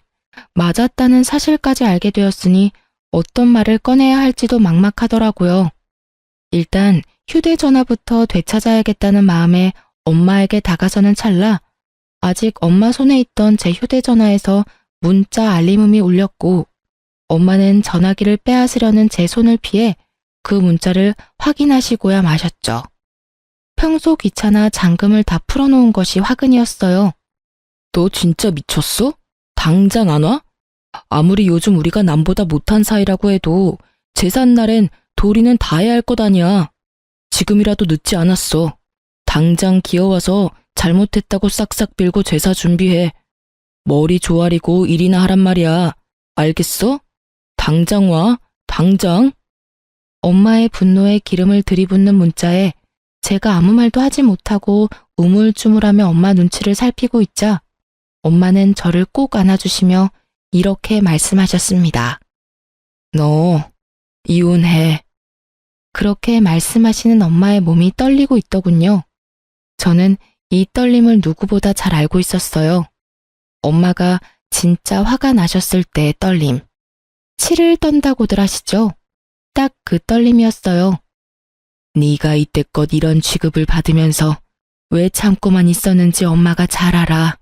맞았다는 사실까지 알게 되었으니 어떤 말을 꺼내야 할지도 막막하더라고요. 일단 휴대전화부터 되찾아야겠다는 마음에 엄마에게 다가서는 찰나 아직 엄마 손에 있던 제 휴대전화에서 문자 알림음이 울렸고 엄마는 전화기를 빼앗으려는 제 손을 피해 그 문자를 확인하시고야 마셨죠. 평소 귀찮아 잔금을 다 풀어놓은 것이 화근이었어요. 너 진짜 미쳤어? 당장 안 와? 아무리 요즘 우리가 남보다 못한 사이라고 해도 제삿날엔 도리는 다 해야 할 것 아니야. 지금이라도 늦지 않았어. 당장 기어와서 잘못했다고 싹싹 빌고 제사 준비해. 머리 조아리고 일이나 하란 말이야. 알겠어? 당장 와. 당장. 엄마의 분노에 기름을 들이붓는 문자에 제가 아무 말도 하지 못하고 우물쭈물하며 엄마 눈치를 살피고 있자 엄마는 저를 꼭 안아주시며 이렇게 말씀하셨습니다. 너 이혼해. 그렇게 말씀하시는 엄마의 몸이 떨리고 있더군요. 저는 이 떨림을 누구보다 잘 알고 있었어요. 엄마가 진짜 화가 나셨을 때의 떨림. 치를 떤다고들 하시죠? 딱 그 떨림이었어요. 네가 이때껏 이런 취급을 받으면서 왜 참고만 있었는지 엄마가 잘 알아.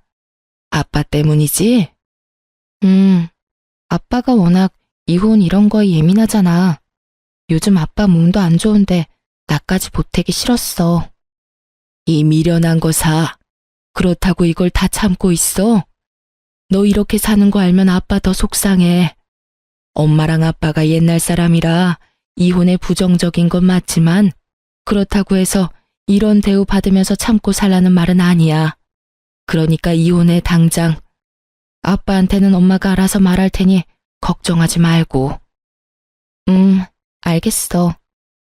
아빠 때문이지? 아빠가 워낙 이혼 이런 거에 예민하잖아. 요즘 아빠 몸도 안 좋은데 나까지 보태기 싫었어. 이 미련한 거사. 그렇다고 이걸 다 참고 있어? 너 이렇게 사는 거 알면 아빠 더 속상해. 엄마랑 아빠가 옛날 사람이라 이혼에 부정적인 건 맞지만 그렇다고 해서 이런 대우 받으면서 참고 살라는 말은 아니야. 그러니까 이혼해 당장. 아빠한테는 엄마가 알아서 말할 테니 걱정하지 말고. 알겠어.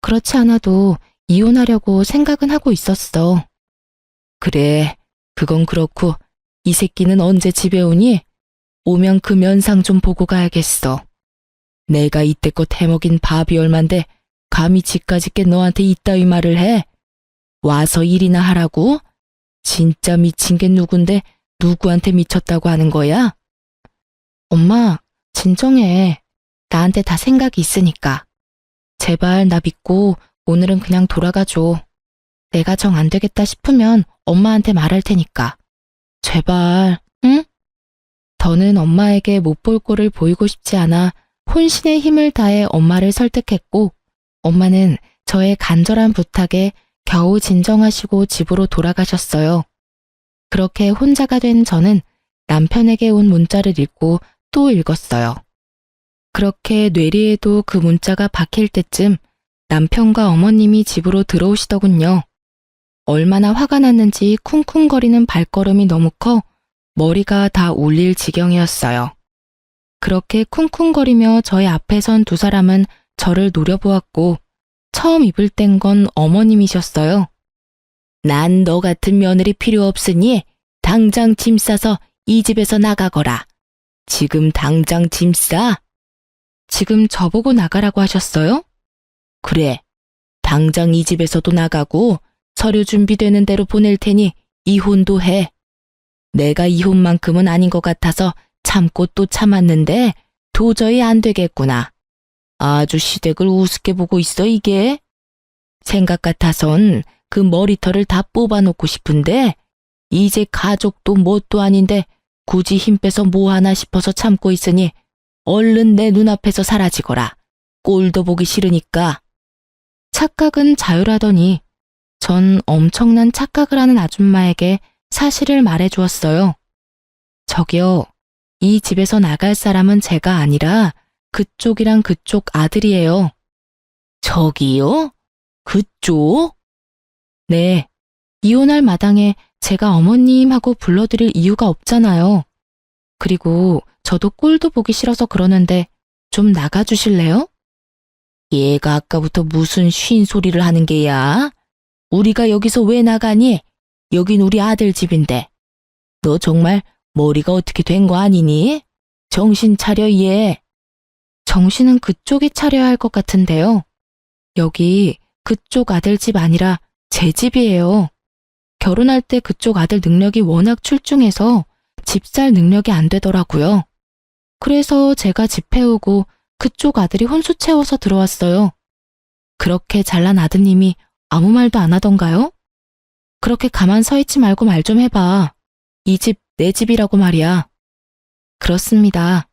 그렇지 않아도 이혼하려고 생각은 하고 있었어. 그래, 그건 그렇고 이 새끼는 언제 집에 오니? 오면 그 면상 좀 보고 가야겠어. 내가 이때껏 해먹인 밥이 얼만데 감히 지까지 게 너한테 이따위 말을 해? 와서 일이나 하라고? 진짜 미친 게 누군데 누구한테 미쳤다고 하는 거야? 엄마, 진정해. 나한테 다 생각이 있으니까. 제발 나 믿고 오늘은 그냥 돌아가줘. 내가 정 안 되겠다 싶으면 엄마한테 말할 테니까. 제발, 응? 더는 엄마에게 못 볼 꼴을 보이고 싶지 않아 혼신의 힘을 다해 엄마를 설득했고 엄마는 저의 간절한 부탁에 겨우 진정하시고 집으로 돌아가셨어요. 그렇게 혼자가 된 저는 남편에게 온 문자를 읽고 또 읽었어요. 그렇게 뇌리에도 그 문자가 박힐 때쯤 남편과 어머님이 집으로 들어오시더군요. 얼마나 화가 났는지 쿵쿵거리는 발걸음이 너무 커 머리가 다 울릴 지경이었어요. 그렇게 쿵쿵거리며 저의 앞에 선 두 사람은 저를 노려보았고 처음 입을 뗀 건 어머님이셨어요. 난 너 같은 며느리 필요 없으니 당장 짐 싸서 이 집에서 나가거라. 지금 당장 짐 싸. 지금 저보고 나가라고 하셨어요? 그래. 당장 이 집에서도 나가고 서류 준비되는 대로 보낼 테니 이혼도 해. 내가 이혼만큼은 아닌 것 같아서 참고 또 참았는데 도저히 안 되겠구나. 아주 시댁을 우습게 보고 있어 이게. 생각 같아선 그 머리털을 다 뽑아놓고 싶은데 이제 가족도 뭣도 아닌데 굳이 힘 빼서 뭐 하나 싶어서 참고 있으니 얼른 내 눈앞에서 사라지거라. 꼴도 보기 싫으니까. 착각은 자유라더니 전 엄청난 착각을 하는 아줌마에게 사실을 말해주었어요. 저기요, 이 집에서 나갈 사람은 제가 아니라 그쪽이랑 그쪽 아들이에요. 저기요? 그쪽? 네, 이혼할 마당에 제가 어머님하고 불러드릴 이유가 없잖아요. 그리고 저도 꼴도 보기 싫어서 그러는데 좀 나가주실래요? 얘가 아까부터 무슨 쉰 소리를 하는 게야? 우리가 여기서 왜 나가니? 여긴 우리 아들 집인데. 너 정말 머리가 어떻게 된 거 아니니? 정신 차려 얘. 정신은 그쪽이 차려야 할 것 같은데요. 여기 그쪽 아들 집 아니라 제 집이에요. 결혼할 때 그쪽 아들 능력이 워낙 출중해서 집 살 능력이 안 되더라고요. 그래서 제가 집 해오고 그쪽 아들이 혼수 채워서 들어왔어요. 그렇게 잘난 아드님이 아무 말도 안 하던가요? 그렇게 가만 서 있지 말고 말 좀 해봐. 이 집 내 집이라고 말이야. 그렇습니다.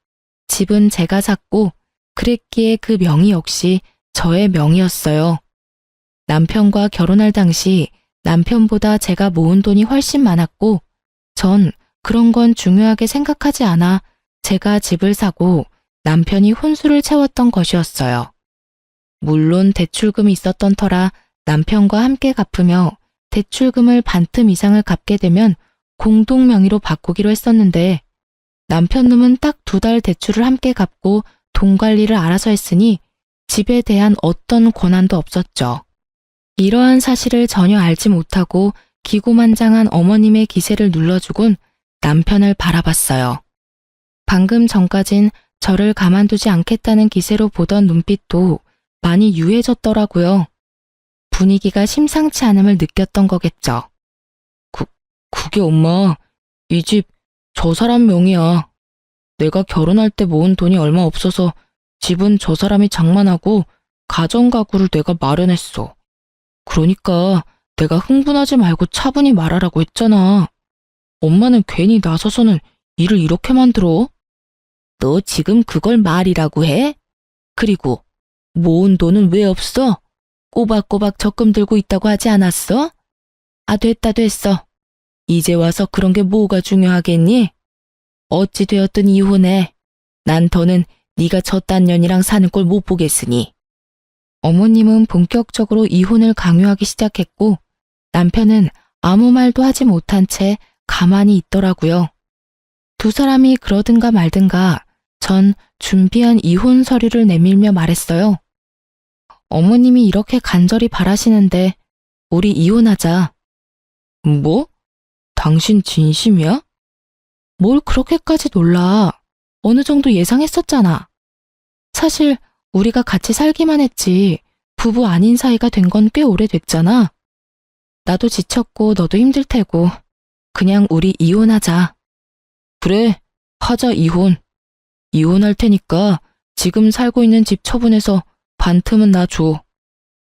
집은 제가 샀고 그랬기에 그 명의 역시 저의 명의였어요. 남편과 결혼할 당시 남편보다 제가 모은 돈이 훨씬 많았고 전 그런 건 중요하게 생각하지 않아 제가 집을 사고 남편이 혼수를 채웠던 것이었어요. 물론 대출금이 있었던 터라 남편과 함께 갚으며 대출금을 반틈 이상을 갚게 되면 공동 명의로 바꾸기로 했었는데 남편 놈은 딱 2달 대출을 함께 갚고 돈 관리를 알아서 했으니 집에 대한 어떤 권한도 없었죠. 이러한 사실을 전혀 알지 못하고 기고만장한 어머님의 기세를 눌러주곤 남편을 바라봤어요. 방금 전까진 저를 가만두지 않겠다는 기세로 보던 눈빛도 많이 유해졌더라고요. 분위기가 심상치 않음을 느꼈던 거겠죠. 그게 엄마, 이 집 저 사람 명의야. 내가 결혼할 때 모은 돈이 얼마 없어서 집은 저 사람이 장만하고 가정가구를 내가 마련했어. 그러니까 내가 흥분하지 말고 차분히 말하라고 했잖아. 엄마는 괜히 나서서는 일을 이렇게 만들어? 너 지금 그걸 말이라고 해? 그리고 모은 돈은 왜 없어? 꼬박꼬박 적금 들고 있다고 하지 않았어? 아, 됐어. 이제 와서 그런 게 뭐가 중요하겠니? 어찌 되었든 이혼해. 난 더는 네가 저딴 년이랑 사는 꼴 못 보겠으니. 어머님은 본격적으로 이혼을 강요하기 시작했고 남편은 아무 말도 하지 못한 채 가만히 있더라고요. 두 사람이 그러든가 말든가 전 준비한 이혼 서류를 내밀며 말했어요. 어머님이 이렇게 간절히 바라시는데 우리 이혼하자. 뭐? 당신 진심이야? 뭘 그렇게까지 놀라. 어느 정도 예상했었잖아. 사실 우리가 같이 살기만 했지 부부 아닌 사이가 된 건 꽤 오래됐잖아. 나도 지쳤고 너도 힘들 테고 그냥 우리 이혼하자. 그래, 하자 이혼. 이혼할 테니까 지금 살고 있는 집 처분해서 반틈은 나 줘.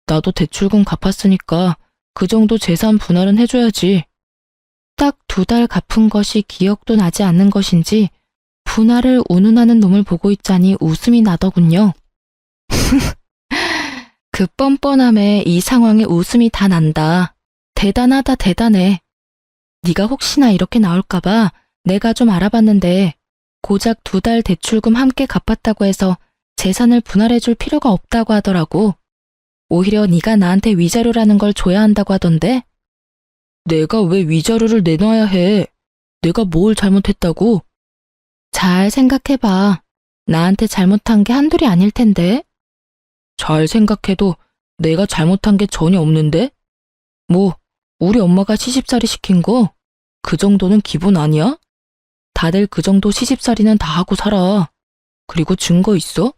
나도 대출금 갚았으니까 그 정도 재산 분할은 해줘야지. 딱 2달 갚은 것이 기억도 나지 않는 것인지 분할을 운운하는 놈을 보고 있자니 웃음이 나더군요. 그 뻔뻔함에 이 상황에 웃음이 다 난다. 대단하다 대단해. 네가 혹시나 이렇게 나올까봐 내가 좀 알아봤는데 고작 2달 대출금 함께 갚았다고 해서 재산을 분할해줄 필요가 없다고 하더라고. 오히려 네가 나한테 위자료라는 걸 줘야 한다고 하던데? 내가 왜 위자료를 내놔야 해? 내가 뭘 잘못했다고? 잘 생각해봐. 나한테 잘못한 게 한둘이 아닐 텐데. 잘 생각해도 내가 잘못한 게 전혀 없는데? 뭐, 우리 엄마가 시집살이 시킨 거? 그 정도는 기본 아니야? 다들 그 정도 시집살이는 다 하고 살아. 그리고 증거 있어?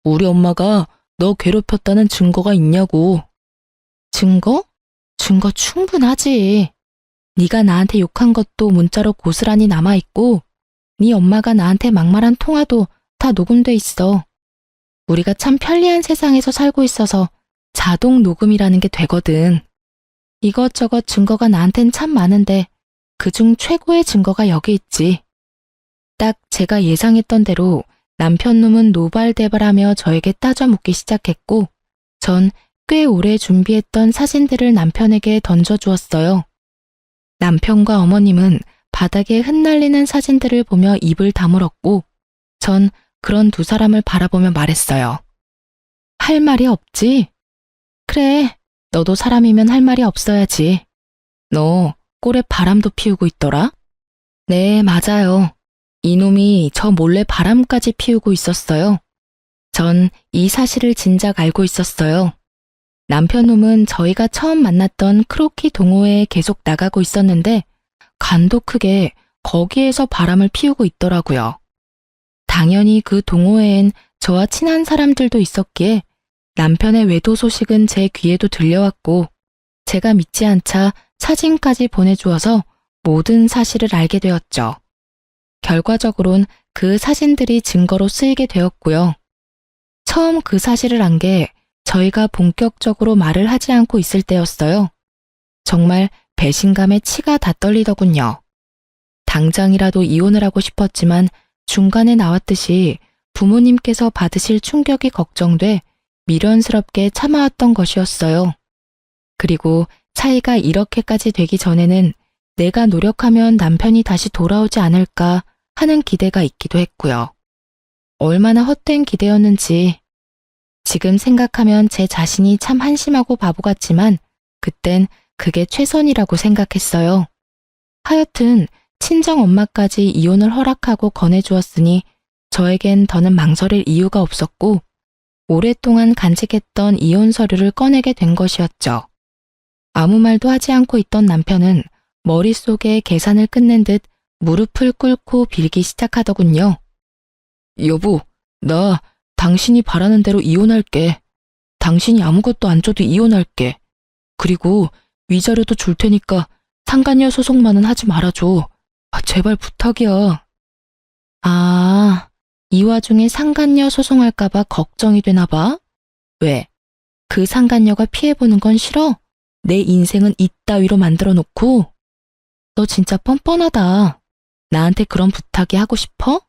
우리 엄마가 너 괴롭혔다는 증거가 있냐고. 증거? 증거 충분하지. 네가 나한테 욕한 것도 문자로 고스란히 남아있고 네 엄마가 나한테 막말한 통화도 다 녹음돼 있어. 우리가 참 편리한 세상에서 살고 있어서 자동 녹음이라는 게 되거든. 이것저것 증거가 나한텐 참 많은데 그중 최고의 증거가 여기 있지. 딱 제가 예상했던 대로 남편 놈은 노발대발하며 저에게 따져 묻기 시작했고 전 꽤 오래 준비했던 사진들을 남편에게 던져주었어요. 남편과 어머님은 바닥에 흩날리는 사진들을 보며 입을 다물었고 전 그런 두 사람을 바라보며 말했어요. 할 말이 없지? 그래, 너도 사람이면 할 말이 없어야지. 너 꼴에 바람도 피우고 있더라? 네, 맞아요. 이놈이 저 몰래 바람까지 피우고 있었어요. 전 이 사실을 진작 알고 있었어요. 남편 놈은 저희가 처음 만났던 크로키 동호회에 계속 나가고 있었는데 간도 크게 거기에서 바람을 피우고 있더라고요. 당연히 그 동호회엔 저와 친한 사람들도 있었기에 남편의 외도 소식은 제 귀에도 들려왔고 제가 믿지 않자 사진까지 보내주어서 모든 사실을 알게 되었죠. 결과적으론 그 사진들이 증거로 쓰이게 되었고요. 처음 그 사실을 안 게 저희가 본격적으로 말을 하지 않고 있을 때였어요. 정말 배신감에 치가 다 떨리더군요. 당장이라도 이혼을 하고 싶었지만 중간에 나왔듯이 부모님께서 받으실 충격이 걱정돼 미련스럽게 참아왔던 것이었어요. 그리고 차이가 이렇게까지 되기 전에는 내가 노력하면 남편이 다시 돌아오지 않을까 하는 기대가 있기도 했고요. 얼마나 헛된 기대였는지 지금 생각하면 제 자신이 참 한심하고 바보 같지만 그땐 그게 최선이라고 생각했어요. 하여튼 친정 엄마까지 이혼을 허락하고 권해주었으니 저에겐 더는 망설일 이유가 없었고 오랫동안 간직했던 이혼 서류를 꺼내게 된 것이었죠. 아무 말도 하지 않고 있던 남편은 머릿속에 계산을 끝낸 듯 무릎을 꿇고 빌기 시작하더군요. 여보, 나 당신이 바라는 대로 이혼할게. 당신이 아무것도 안 줘도 이혼할게. 그리고 위자료도 줄 테니까 상간녀 소송만은 하지 말아줘. 제발 부탁이야. 아, 이 와중에 상간녀 소송할까봐 걱정이 되나 봐? 왜? 그 상간녀가 피해보는 건 싫어? 내 인생은 이따위로 만들어 놓고? 너 진짜 뻔뻔하다. 나한테 그런 부탁이 하고 싶어?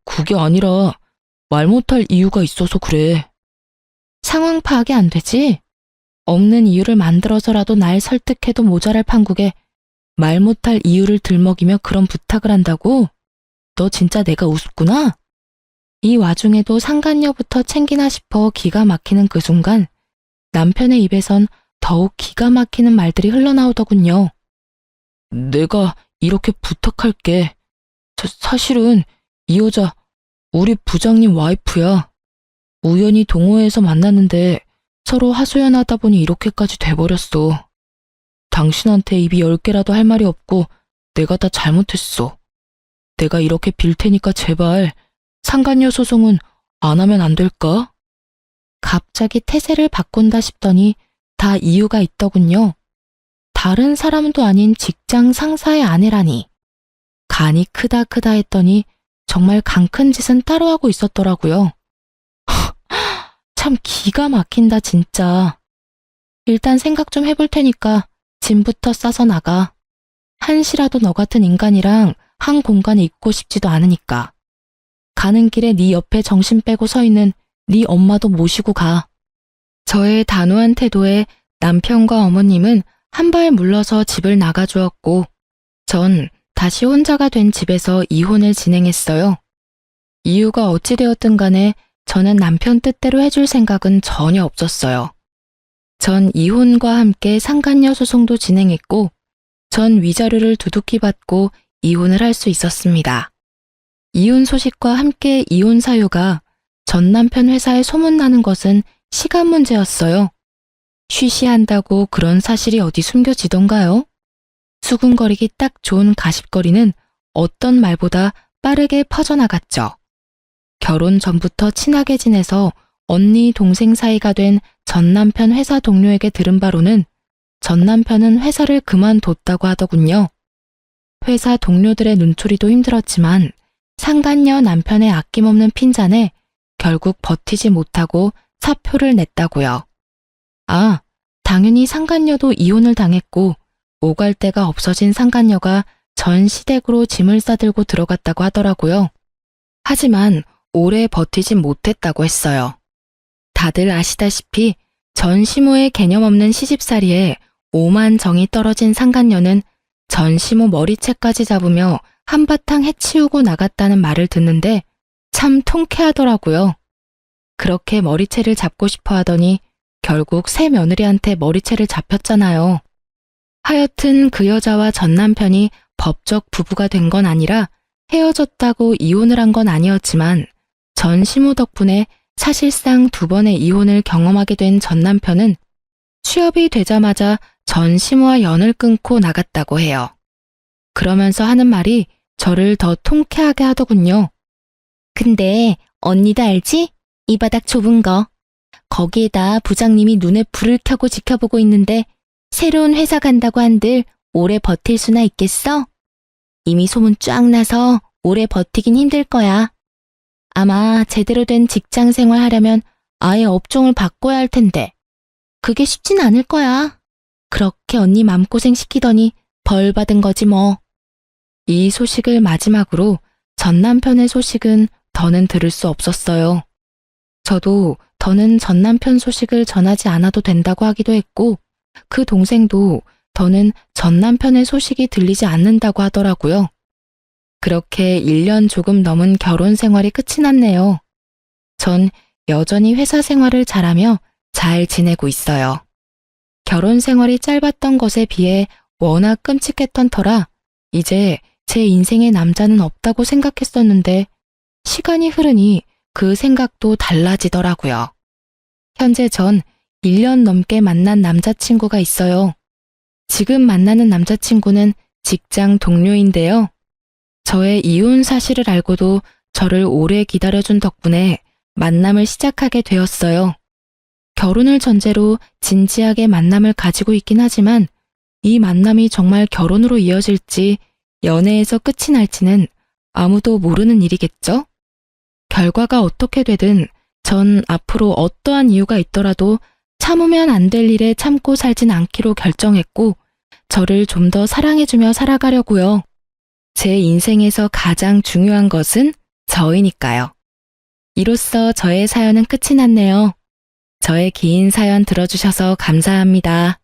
그게 아니라 말 못할 이유가 있어서 그래. 상황 파악이 안 되지? 없는 이유를 만들어서라도 날 설득해도 모자랄 판국에 말 못할 이유를 들먹이며 그런 부탁을 한다고? 너 진짜 내가 우습구나? 이 와중에도 상간녀부터 챙기나 싶어 기가 막히는 그 순간 남편의 입에선 더욱 기가 막히는 말들이 흘러나오더군요. 내가 이렇게 부탁할게. 사실은 이 여자 우리 부장님 와이프야. 우연히 동호회에서 만났는데 서로 하소연하다 보니 이렇게까지 돼버렸어. 당신한테 입이 10개라도 할 말이 없고 내가 다 잘못했어. 내가 이렇게 빌 테니까 제발 상간녀 소송은 안 하면 안 될까? 갑자기 태세를 바꾼다 싶더니 다 이유가 있더군요. 다른 사람도 아닌 직장 상사의 아내라니. 간이 크다 했더니 정말 강 큰 짓은 따로 하고 있었더라고요. 참 기가 막힌다 진짜. 일단 생각 좀 해볼 테니까 짐부터 싸서 나가. 한시라도 너 같은 인간이랑 한 공간에 있고 싶지도 않으니까. 가는 길에 네 옆에 정신 빼고 서 있는 네 엄마도 모시고 가. 저의 단호한 태도에 남편과 어머님은 한 발 물러서 집을 나가주었고 전 다시 혼자가 된 집에서 이혼을 진행했어요. 이유가 어찌되었든 간에 저는 남편 뜻대로 해줄 생각은 전혀 없었어요. 전 이혼과 함께 상간녀 소송도 진행했고, 전 위자료를 두둑히 받고 이혼을 할 수 있었습니다. 이혼 소식과 함께 이혼 사유가 전 남편 회사에 소문나는 것은 시간 문제였어요. 쉬쉬한다고 그런 사실이 어디 숨겨지던가요? 수군거리기 딱 좋은 가십거리는 어떤 말보다 빠르게 퍼져나갔죠. 결혼 전부터 친하게 지내서 언니 동생 사이가 된 전 남편 회사 동료에게 들은 바로는 전 남편은 회사를 그만뒀다고 하더군요. 회사 동료들의 눈초리도 힘들었지만 상간녀 남편의 아낌없는 핀잔에 결국 버티지 못하고 사표를 냈다고요. 아, 당연히 상간녀도 이혼을 당했고 오갈 데가 없어진 상간녀가 전 시댁으로 짐을 싸들고 들어갔다고 하더라고요. 하지만 오래 버티진 못했다고 했어요. 다들 아시다시피 전 시모의 개념 없는 시집살이에 오만 정이 떨어진 상간녀는 전 시모 머리채까지 잡으며 한바탕 해치우고 나갔다는 말을 듣는데 참 통쾌하더라고요. 그렇게 머리채를 잡고 싶어 하더니 결국 새 며느리한테 머리채를 잡혔잖아요. 하여튼 그 여자와 전 남편이 법적 부부가 된 건 아니라 헤어졌다고 이혼을 한 건 아니었지만 전 시모 덕분에 사실상 두 번의 이혼을 경험하게 된 전 남편은 취업이 되자마자 전 시모와 연을 끊고 나갔다고 해요. 그러면서 하는 말이 저를 더 통쾌하게 하더군요. 근데 언니도 알지? 이 바닥 좁은 거. 거기에다 부장님이 눈에 불을 켜고 지켜보고 있는데 새로운 회사 간다고 한들 오래 버틸 수나 있겠어? 이미 소문 쫙 나서 오래 버티긴 힘들 거야. 아마 제대로 된 직장 생활 하려면 아예 업종을 바꿔야 할 텐데 그게 쉽진 않을 거야. 그렇게 언니 맘고생 시키더니 벌 받은 거지 뭐. 이 소식을 마지막으로 전 남편의 소식은 더는 들을 수 없었어요. 저도 더는 전 남편 소식을 전하지 않아도 된다고 하기도 했고 그 동생도 더는 전 남편의 소식이 들리지 않는다고 하더라고요. 그렇게 1년 조금 넘은 결혼 생활이 끝이 났네요. 전 여전히 회사 생활을 잘하며 잘 지내고 있어요. 결혼 생활이 짧았던 것에 비해 워낙 끔찍했던 터라 이제 제 인생에 남자는 없다고 생각했었는데 시간이 흐르니 그 생각도 달라지더라고요. 현재 전 1년 넘게 만난 남자친구가 있어요. 지금 만나는 남자친구는 직장 동료인데요. 저의 이혼 사실을 알고도 저를 오래 기다려준 덕분에 만남을 시작하게 되었어요. 결혼을 전제로 진지하게 만남을 가지고 있긴 하지만 이 만남이 정말 결혼으로 이어질지 연애에서 끝이 날지는 아무도 모르는 일이겠죠? 결과가 어떻게 되든 전 앞으로 어떠한 이유가 있더라도 참으면 안 될 일에 참고 살진 않기로 결정했고 저를 좀 더 사랑해주며 살아가려고요. 제 인생에서 가장 중요한 것은 저이니까요. 이로써 저의 사연은 끝이 났네요. 저의 긴 사연 들어주셔서 감사합니다.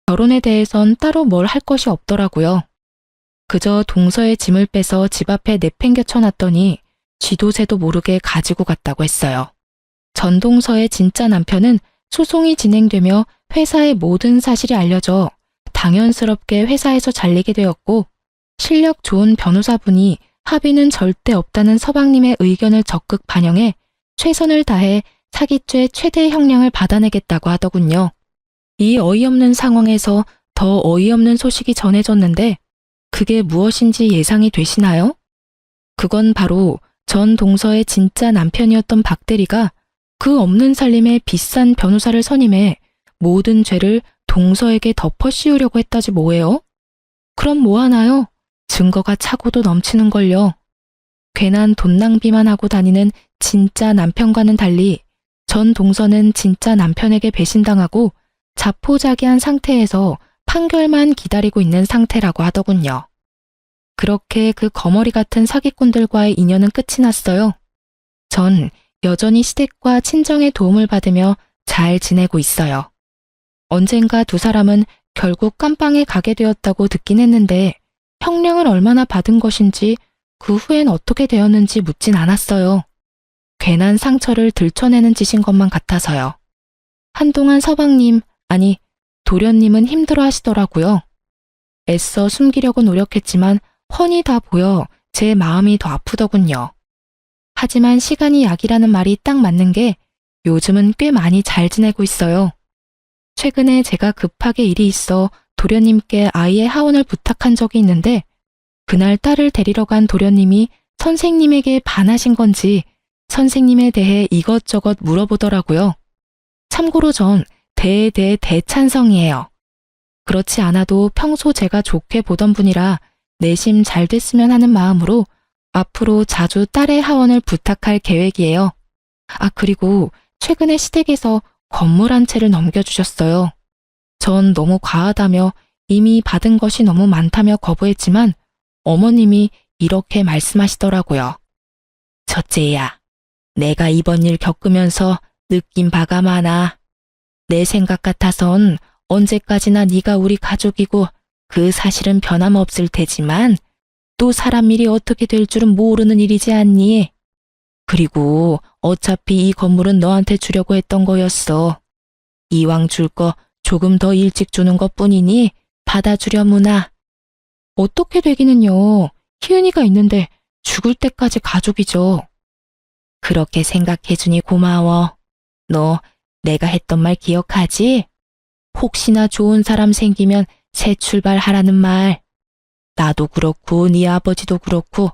결혼에 대해선 따로 뭘 할 것이 없더라고요. 그저 동서의 짐을 빼서 집 앞에 내팽겨 쳐놨더니 쥐도 새도 모르게 가지고 갔다고 했어요. 전동서의 진짜 남편은 소송이 진행되며 회사의 모든 사실이 알려져 당연스럽게 회사에서 잘리게 되었고, 실력 좋은 변호사분이 합의는 절대 없다는 서방님의 의견을 적극 반영해 최선을 다해 사기죄 최대 형량을 받아내겠다고 하더군요. 이 어이없는 상황에서 더 어이없는 소식이 전해졌는데 그게 무엇인지 예상이 되시나요? 그건 바로 전 동서의 진짜 남편이었던 박대리가 그 없는 살림에 비싼 변호사를 선임해 모든 죄를 동서에게 덮어 씌우려고 했다지 뭐예요? 그럼 뭐 하나요? 증거가 차고도 넘치는걸요. 괜한 돈 낭비만 하고 다니는 진짜 남편과는 달리 전 동서는 진짜 남편에게 배신당하고 자포자기한 상태에서 판결만 기다리고 있는 상태라고 하더군요. 그렇게 그 거머리 같은 사기꾼들과의 인연은 끝이 났어요. 전 여전히 시댁과 친정의 도움을 받으며 잘 지내고 있어요. 언젠가 두 사람은 결국 깜빵에 가게 되었다고 듣긴 했는데 형량을 얼마나 받은 것인지 그 후엔 어떻게 되었는지 묻진 않았어요. 괜한 상처를 들춰내는 짓인 것만 같아서요. 한동안 서방님, 아니 도련님은 힘들어 하시더라고요. 애써 숨기려고 노력했지만 훤히 다 보여 제 마음이 더 아프더군요. 하지만 시간이 약이라는 말이 딱 맞는 게 요즘은 꽤 많이 잘 지내고 있어요. 최근에 제가 급하게 일이 있어 도련님께 아이의 하원을 부탁한 적이 있는데 그날 딸을 데리러 간 도련님이 선생님에게 반하신 건지 선생님에 대해 이것저것 물어보더라고요. 참고로 전 대찬성이에요. 그렇지 않아도 평소 제가 좋게 보던 분이라 내심 잘 됐으면 하는 마음으로 앞으로 자주 딸의 하원을 부탁할 계획이에요. 아, 그리고 최근에 시댁에서 건물 한 채를 넘겨주셨어요. 전 너무 과하다며 이미 받은 것이 너무 많다며 거부했지만 어머님이 이렇게 말씀하시더라고요. 첫째야, 내가 이번 일 겪으면서 느낀 바가 많아. 내 생각 같아선 언제까지나 네가 우리 가족이고 그 사실은 변함없을 테지만 또 사람 일이 어떻게 될 줄은 모르는 일이지 않니? 그리고 어차피 이 건물은 너한테 주려고 했던 거였어. 이왕 줄 거 조금 더 일찍 주는 것뿐이니 받아주려무나. 어떻게 되기는요. 희은이가 있는데 죽을 때까지 가족이죠. 그렇게 생각해주니 고마워. 너 내가 했던 말 기억하지? 혹시나 좋은 사람 생기면 새 출발하라는 말. 나도 그렇고 네 아버지도 그렇고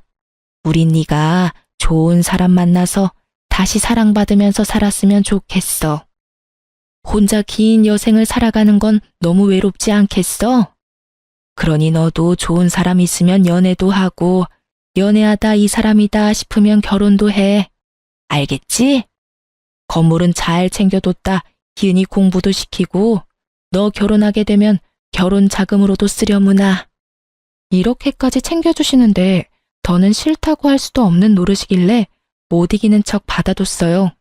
우린 네가 좋은 사람 만나서 다시 사랑받으면서 살았으면 좋겠어. 혼자 긴 여생을 살아가는 건 너무 외롭지 않겠어? 그러니 너도 좋은 사람 있으면 연애도 하고 연애하다 이 사람이다 싶으면 결혼도 해. 알겠지? 건물은 잘 챙겨뒀다. 희은이 공부도 시키고 너 결혼하게 되면 결혼 자금으로도 쓰려무나. 이렇게까지 챙겨주시는데 더는 싫다고 할 수도 없는 노릇이길래 못 이기는 척 받아뒀어요.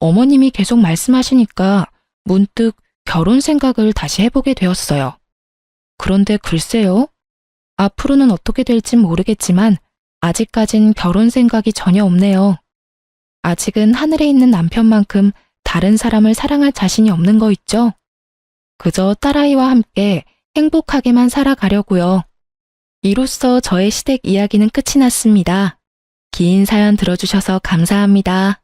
어머님이 계속 말씀하시니까 문득 결혼 생각을 다시 해보게 되었어요. 그런데 글쎄요. 앞으로는 어떻게 될진 모르겠지만 아직까진 결혼 생각이 전혀 없네요. 아직은 하늘에 있는 남편만큼 다른 사람을 사랑할 자신이 없는 거 있죠? 그저 딸아이와 함께 행복하게만 살아가려고요. 이로써 저의 시댁 이야기는 끝이 났습니다. 긴 사연 들어주셔서 감사합니다.